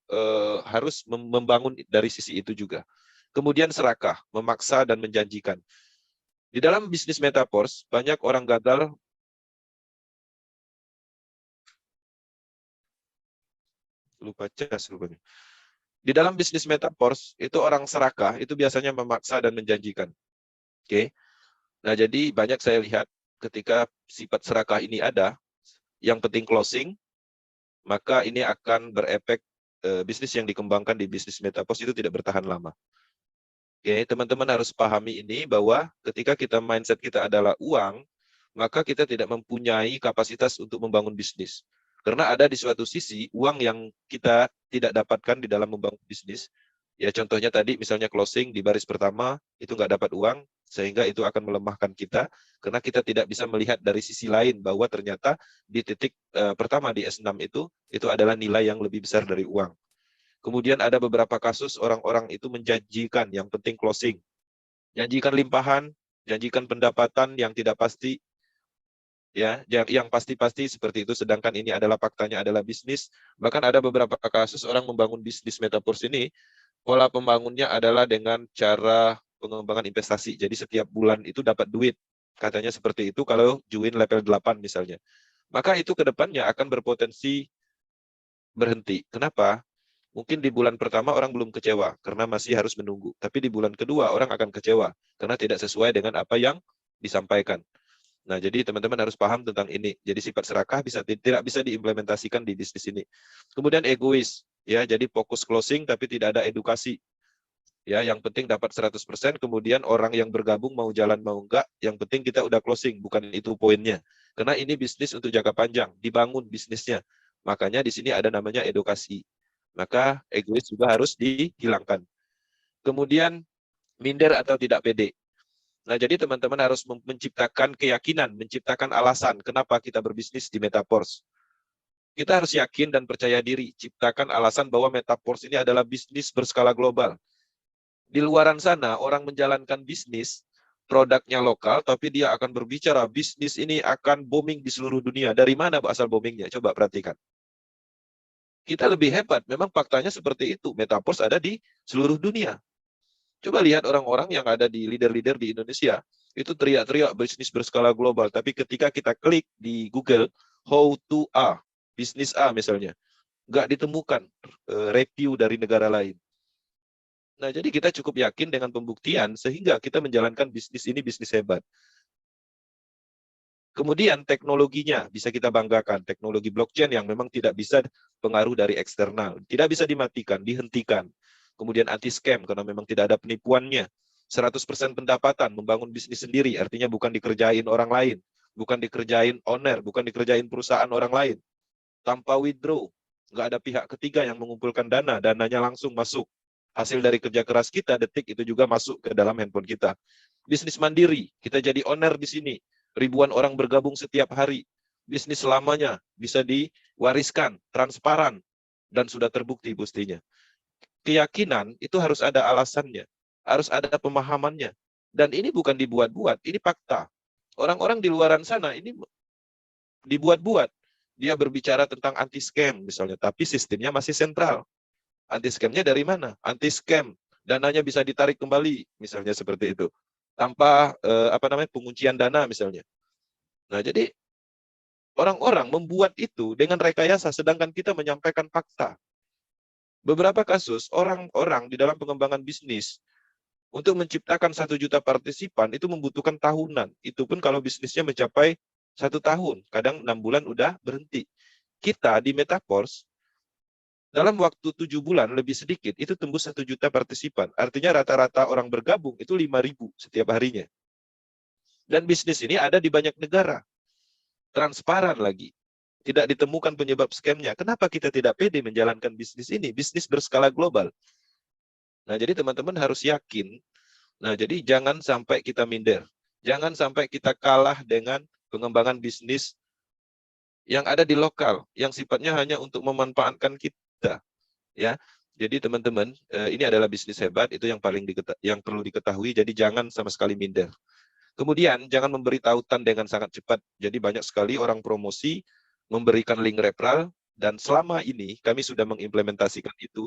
harus membangun dari sisi itu juga. Kemudian serakah, memaksa dan menjanjikan. Di dalam bisnis metaverse, banyak orang gagal lupa cas rupanya. Di dalam bisnis metaverse, itu orang serakah, itu biasanya memaksa dan menjanjikan. Oke. Nah, jadi banyak saya lihat ketika sifat serakah ini ada, yang penting closing, maka ini akan berefek bisnis yang dikembangkan di bisnis metaverse itu tidak bertahan lama. Oke, teman-teman harus pahami ini bahwa ketika mindset kita adalah uang, maka kita tidak mempunyai kapasitas untuk membangun bisnis. Karena ada di suatu sisi uang yang kita tidak dapatkan di dalam membangun bisnis. Ya contohnya tadi misalnya closing di baris pertama itu nggak dapat uang, sehingga itu akan melemahkan kita karena kita tidak bisa melihat dari sisi lain bahwa ternyata di titik pertama di S6 itu adalah nilai yang lebih besar dari uang. Kemudian ada beberapa kasus orang-orang itu menjanjikan, yang penting closing. Janjikan limpahan, janjikan pendapatan yang tidak pasti, ya, yang pasti-pasti seperti itu, sedangkan ini adalah faktanya adalah bisnis. Bahkan ada beberapa kasus orang membangun bisnis metaverse ini, pola pembangunnya adalah dengan cara pengembangan investasi. Jadi setiap bulan itu dapat duit. Katanya seperti itu kalau join level 8 misalnya. Maka itu ke depannya akan berpotensi berhenti. Kenapa? Mungkin di bulan pertama orang belum kecewa karena masih harus menunggu. Tapi di bulan kedua orang akan kecewa karena tidak sesuai dengan apa yang disampaikan. Nah, jadi teman-teman harus paham tentang ini. Jadi sifat serakah tidak bisa diimplementasikan di bisnis ini. Kemudian egois, ya, jadi fokus closing tapi tidak ada edukasi. Ya, yang penting dapat 100%, kemudian orang yang bergabung mau jalan mau enggak, yang penting kita udah closing, bukan itu poinnya. Karena ini bisnis untuk jangka panjang, dibangun bisnisnya. Makanya di sini ada namanya edukasi. Maka egois juga harus dihilangkan. Kemudian minder atau tidak pede. Nah, jadi teman-teman harus menciptakan keyakinan, menciptakan alasan kenapa kita berbisnis di Metaverse. Kita harus yakin dan percaya diri, ciptakan alasan bahwa Metaverse ini adalah bisnis berskala global. Di luaran sana, orang menjalankan bisnis, produknya lokal, tapi dia akan berbicara, bisnis ini akan booming di seluruh dunia. Dari mana asal boomingnya? Coba perhatikan. Kita lebih hebat, memang faktanya seperti itu. Metaverse ada di seluruh dunia. Coba lihat orang-orang yang ada di leader-leader di Indonesia, itu teriak-teriak bisnis berskala global. Tapi ketika kita klik di Google, how to A, bisnis A misalnya, nggak ditemukan review dari negara lain. Nah, jadi kita cukup yakin dengan pembuktian sehingga kita menjalankan bisnis ini bisnis hebat. Kemudian teknologinya bisa kita banggakan, teknologi blockchain yang memang tidak bisa pengaruh dari eksternal, tidak bisa dimatikan, dihentikan. Kemudian anti-scam karena memang tidak ada penipuannya. 100% pendapatan membangun bisnis sendiri, artinya bukan dikerjain orang lain, bukan dikerjain owner, bukan dikerjain perusahaan orang lain. Tanpa withdraw, nggak ada pihak ketiga yang mengumpulkan dana, dananya langsung masuk. Hasil dari kerja keras kita, detik itu juga masuk ke dalam handphone kita. Bisnis mandiri, kita jadi owner di sini. Ribuan orang bergabung setiap hari. Bisnis selamanya bisa diwariskan, transparan, dan sudah terbukti buktinya. Keyakinan itu harus ada alasannya, harus ada pemahamannya. Dan ini bukan dibuat-buat, ini fakta. Orang-orang di luaran sana ini dibuat-buat. Dia berbicara tentang anti-scam misalnya, tapi sistemnya masih sentral. Anti-scam-nya dari mana? Anti-scam, dananya bisa ditarik kembali, misalnya seperti itu. Tanpa penguncian dana misalnya. Nah, jadi orang-orang membuat itu dengan rekayasa, sedangkan kita menyampaikan fakta. Beberapa kasus, orang-orang di dalam pengembangan bisnis, untuk menciptakan 1 juta partisipan, itu membutuhkan tahunan. Itu pun kalau bisnisnya mencapai 1 tahun, kadang 6 bulan udah berhenti. Kita di Metaverse, dalam waktu 7 bulan lebih sedikit, itu tembus 1 juta partisipan. Artinya rata-rata orang bergabung itu 5.000 setiap harinya. Dan bisnis ini ada di banyak negara. Transparan lagi. Tidak ditemukan penyebab scam-nya. Kenapa kita tidak pede menjalankan bisnis ini? Bisnis berskala global. Nah, jadi teman-teman harus yakin. Nah, jadi jangan sampai kita minder. Jangan sampai kita kalah dengan pengembangan bisnis yang ada di lokal, yang sifatnya hanya untuk memanfaatkan kita. Ya, jadi teman-teman, ini adalah bisnis hebat, itu yang yang perlu diketahui. Jadi jangan sama sekali minder. Kemudian jangan memberi tautan dengan sangat cepat. Jadi banyak sekali orang promosi memberikan link referral, dan selama ini kami sudah mengimplementasikan itu.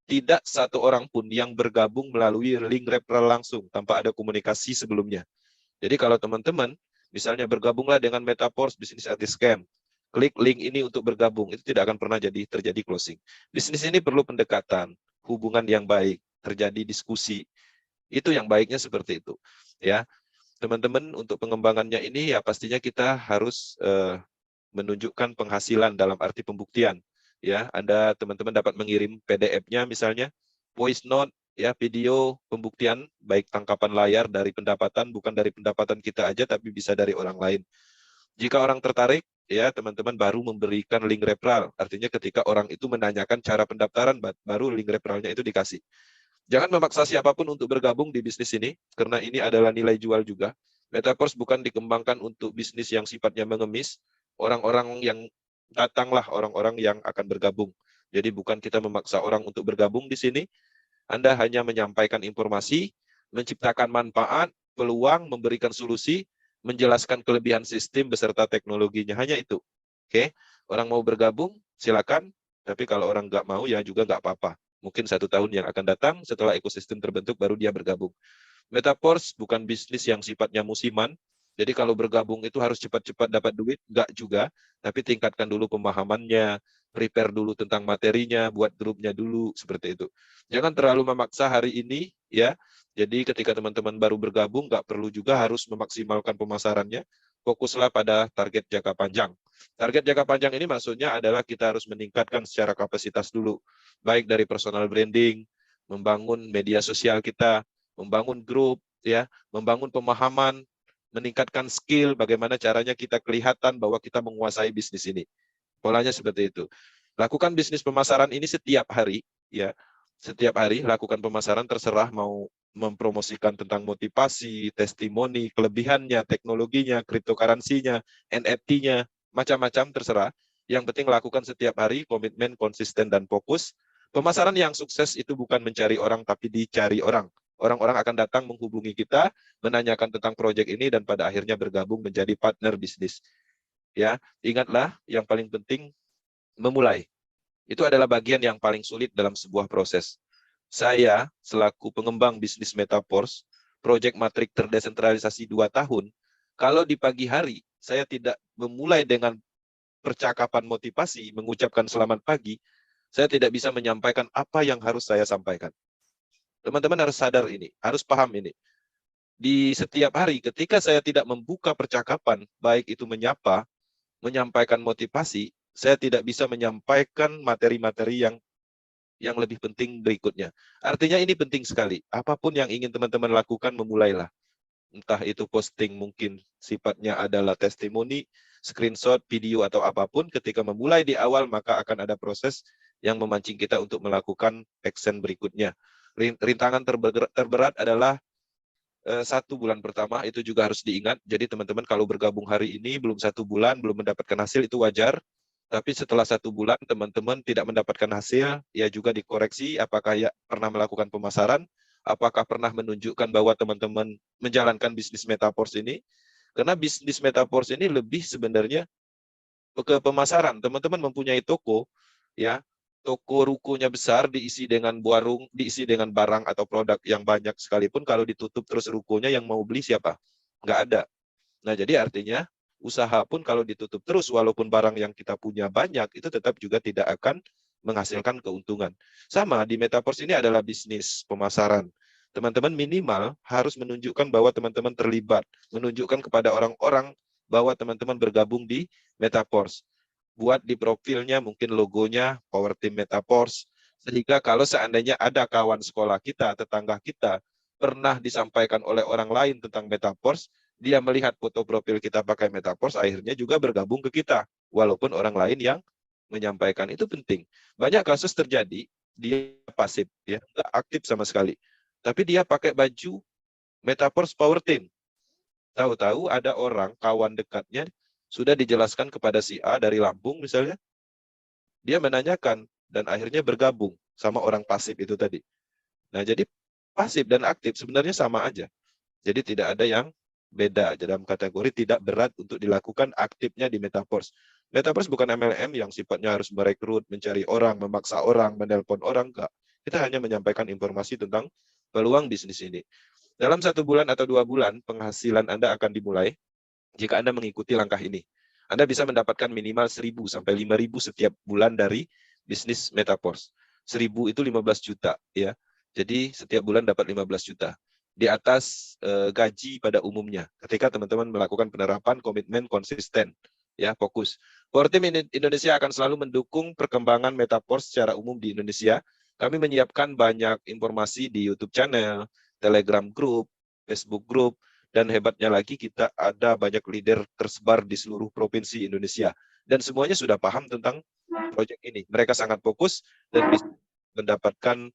Tidak satu orang pun yang bergabung melalui link referral langsung tanpa ada komunikasi sebelumnya. Jadi kalau teman-teman misalnya bergabunglah dengan Metaverse bisnis anti-scam, klik link ini untuk bergabung, itu tidak akan pernah terjadi closing. Bisnis ini perlu pendekatan, hubungan yang baik, terjadi diskusi. Itu yang baiknya seperti itu. Ya, teman-teman, untuk pengembangannya ini ya pastinya kita harus menunjukkan penghasilan dalam arti pembuktian. Ya, Anda teman-teman dapat mengirim PDF-nya misalnya, voice note, ya, video pembuktian baik tangkapan layar dari pendapatan, bukan dari pendapatan kita aja tapi bisa dari orang lain. Jika orang tertarik, ya teman-teman baru memberikan link referral. Artinya ketika orang itu menanyakan cara pendaftaran, baru link referralnya itu dikasih. Jangan memaksa siapapun untuk bergabung di bisnis ini, karena ini adalah nilai jual juga. Metaverse bukan dikembangkan untuk bisnis yang sifatnya mengemis. Orang-orang yang datanglah orang-orang yang akan bergabung. Jadi bukan kita memaksa orang untuk bergabung di sini. Anda hanya menyampaikan informasi, menciptakan manfaat, peluang, memberikan solusi, menjelaskan kelebihan sistem beserta teknologinya. Hanya itu. Oke, orang mau bergabung, silakan. Tapi kalau orang nggak mau, ya juga nggak apa-apa. Mungkin 1 tahun yang akan datang, setelah ekosistem terbentuk, baru dia bergabung. Metaverse bukan bisnis yang sifatnya musiman. Jadi kalau bergabung itu harus cepat-cepat dapat duit, nggak juga. Tapi tingkatkan dulu pemahamannya, prepare dulu tentang materinya, buat grupnya dulu, seperti itu. Jangan terlalu memaksa hari ini, ya. Jadi ketika teman-teman baru bergabung, nggak perlu juga harus memaksimalkan pemasarannya. Fokuslah pada target jangka panjang. Target jangka panjang ini maksudnya adalah kita harus meningkatkan secara kapasitas dulu. Baik dari personal branding, membangun media sosial kita, membangun grup, ya, membangun pemahaman, meningkatkan skill, bagaimana caranya kita kelihatan bahwa kita menguasai bisnis ini. Polanya seperti itu. Lakukan bisnis pemasaran ini setiap hari, ya. Setiap hari lakukan pemasaran, terserah mau mempromosikan tentang motivasi, testimoni, kelebihannya, teknologinya, cryptocurrency-nya, NFT-nya, macam-macam terserah. Yang penting lakukan setiap hari, komitmen, konsisten, dan fokus. Pemasaran yang sukses itu bukan mencari orang, tapi dicari orang. Orang-orang akan datang menghubungi kita, menanyakan tentang proyek ini, dan pada akhirnya bergabung menjadi partner bisnis. Ya, ingatlah yang paling penting memulai. Itu adalah bagian yang paling sulit dalam sebuah proses. Saya selaku pengembang bisnis Metaverse, proyek matrik terdesentralisasi 2 tahun, kalau di pagi hari saya tidak memulai dengan percakapan motivasi, mengucapkan selamat pagi, saya tidak bisa menyampaikan apa yang harus saya sampaikan. Teman-teman harus sadar ini, harus paham ini. Di setiap hari ketika saya tidak membuka percakapan, baik itu menyapa, menyampaikan motivasi, saya tidak bisa menyampaikan materi-materi yang lebih penting berikutnya. Artinya ini penting sekali. Apapun yang ingin teman-teman lakukan, memulailah. Entah itu posting mungkin sifatnya adalah testimoni, screenshot, video, atau apapun. Ketika memulai di awal, maka akan ada proses yang memancing kita untuk melakukan action berikutnya. Rintangan terberat adalah 1 bulan pertama, itu juga harus diingat. Jadi teman-teman kalau bergabung hari ini, belum 1 bulan, belum mendapatkan hasil, itu wajar. Tapi setelah 1 bulan teman-teman tidak mendapatkan hasil, ya juga dikoreksi apakah ya pernah melakukan pemasaran, apakah pernah menunjukkan bahwa teman-teman menjalankan bisnis Metaverse ini. Karena bisnis Metaverse ini lebih sebenarnya ke pemasaran. Teman-teman mempunyai toko, ya, toko rukonya besar, diisi dengan warung, diisi dengan barang atau produk yang banyak sekalipun, kalau ditutup terus rukonya, yang mau beli siapa? Nggak ada. Nah, jadi artinya usaha pun kalau ditutup terus, walaupun barang yang kita punya banyak, itu tetap juga tidak akan menghasilkan keuntungan. Sama di Metaverse ini adalah bisnis pemasaran. Teman-teman minimal harus menunjukkan bahwa teman-teman terlibat, menunjukkan kepada orang-orang bahwa teman-teman bergabung di Metaverse. Buat di profilnya mungkin logonya Power Team Metaverse, sehingga kalau seandainya ada kawan sekolah kita, tetangga kita, pernah disampaikan oleh orang lain tentang Metaverse, dia melihat foto profil kita pakai Metaverse, akhirnya juga bergabung ke kita, walaupun orang lain yang menyampaikan. Itu penting. Banyak kasus terjadi, dia pasif, ya, nggak aktif sama sekali. Tapi dia pakai baju Metaverse Power Team. Tahu-tahu ada orang, kawan dekatnya, sudah dijelaskan kepada si A dari Lampung misalnya, dia menanyakan, dan akhirnya bergabung sama orang pasif itu tadi. Nah, jadi pasif dan aktif sebenarnya sama aja. Jadi tidak ada yang beda dalam kategori tidak berat untuk dilakukan aktifnya di Metaverse. Metaverse bukan MLM yang sifatnya harus merekrut, mencari orang, memaksa orang, menelpon orang, enggak. Kita hanya menyampaikan informasi tentang peluang bisnis ini. Dalam 1 bulan atau 2 bulan, penghasilan Anda akan dimulai jika Anda mengikuti langkah ini. Anda bisa mendapatkan minimal 1.000 sampai 5.000 setiap bulan dari bisnis Metaverse. 1.000 itu 15 juta, ya. Jadi setiap bulan dapat 15 juta. Di atas gaji pada umumnya. Ketika teman-teman melakukan penerapan, komitmen, konsisten, ya, fokus. Power Team Indonesia akan selalu mendukung perkembangan Metaverse secara umum di Indonesia. Kami menyiapkan banyak informasi di YouTube channel, Telegram Group, Facebook Group, dan hebatnya lagi kita ada banyak leader tersebar di seluruh provinsi Indonesia. Dan semuanya sudah paham tentang proyek ini. Mereka sangat fokus dan bisa mendapatkan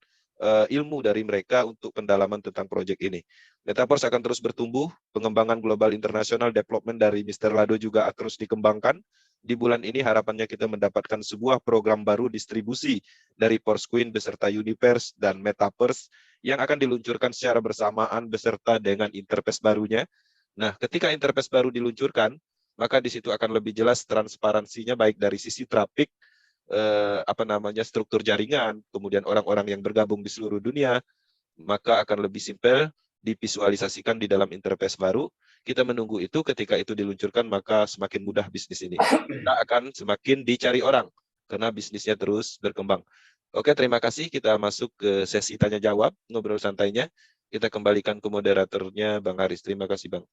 ilmu dari mereka untuk pendalaman tentang proyek ini. Metaverse akan terus bertumbuh, pengembangan global internasional development dari Mr. Lado juga terus dikembangkan. Di bulan ini harapannya kita mendapatkan sebuah program baru distribusi dari Foursquare beserta Universe dan Metaverse yang akan diluncurkan secara bersamaan beserta dengan interface barunya. Nah, ketika interface baru diluncurkan, maka di situ akan lebih jelas transparansinya baik dari sisi traffic, struktur jaringan, kemudian orang-orang yang bergabung di seluruh dunia, maka akan lebih simpel divisualisasikan di dalam interface baru. Kita menunggu itu, ketika itu diluncurkan, maka semakin mudah bisnis ini. Kita akan semakin dicari orang, karena bisnisnya terus berkembang. Oke, terima kasih. Kita masuk ke sesi tanya-jawab, ngobrol santainya. Kita kembalikan ke moderatornya, Bang Haris. Terima kasih, Bang.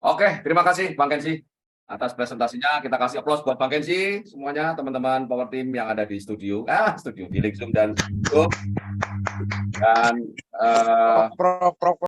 Oke, terima kasih Bang Kensi atas presentasinya. Kita kasih aplaus buat Bang Kensi, semuanya teman-teman Power Team yang ada di studio di link Zoom dan YouTube. Dan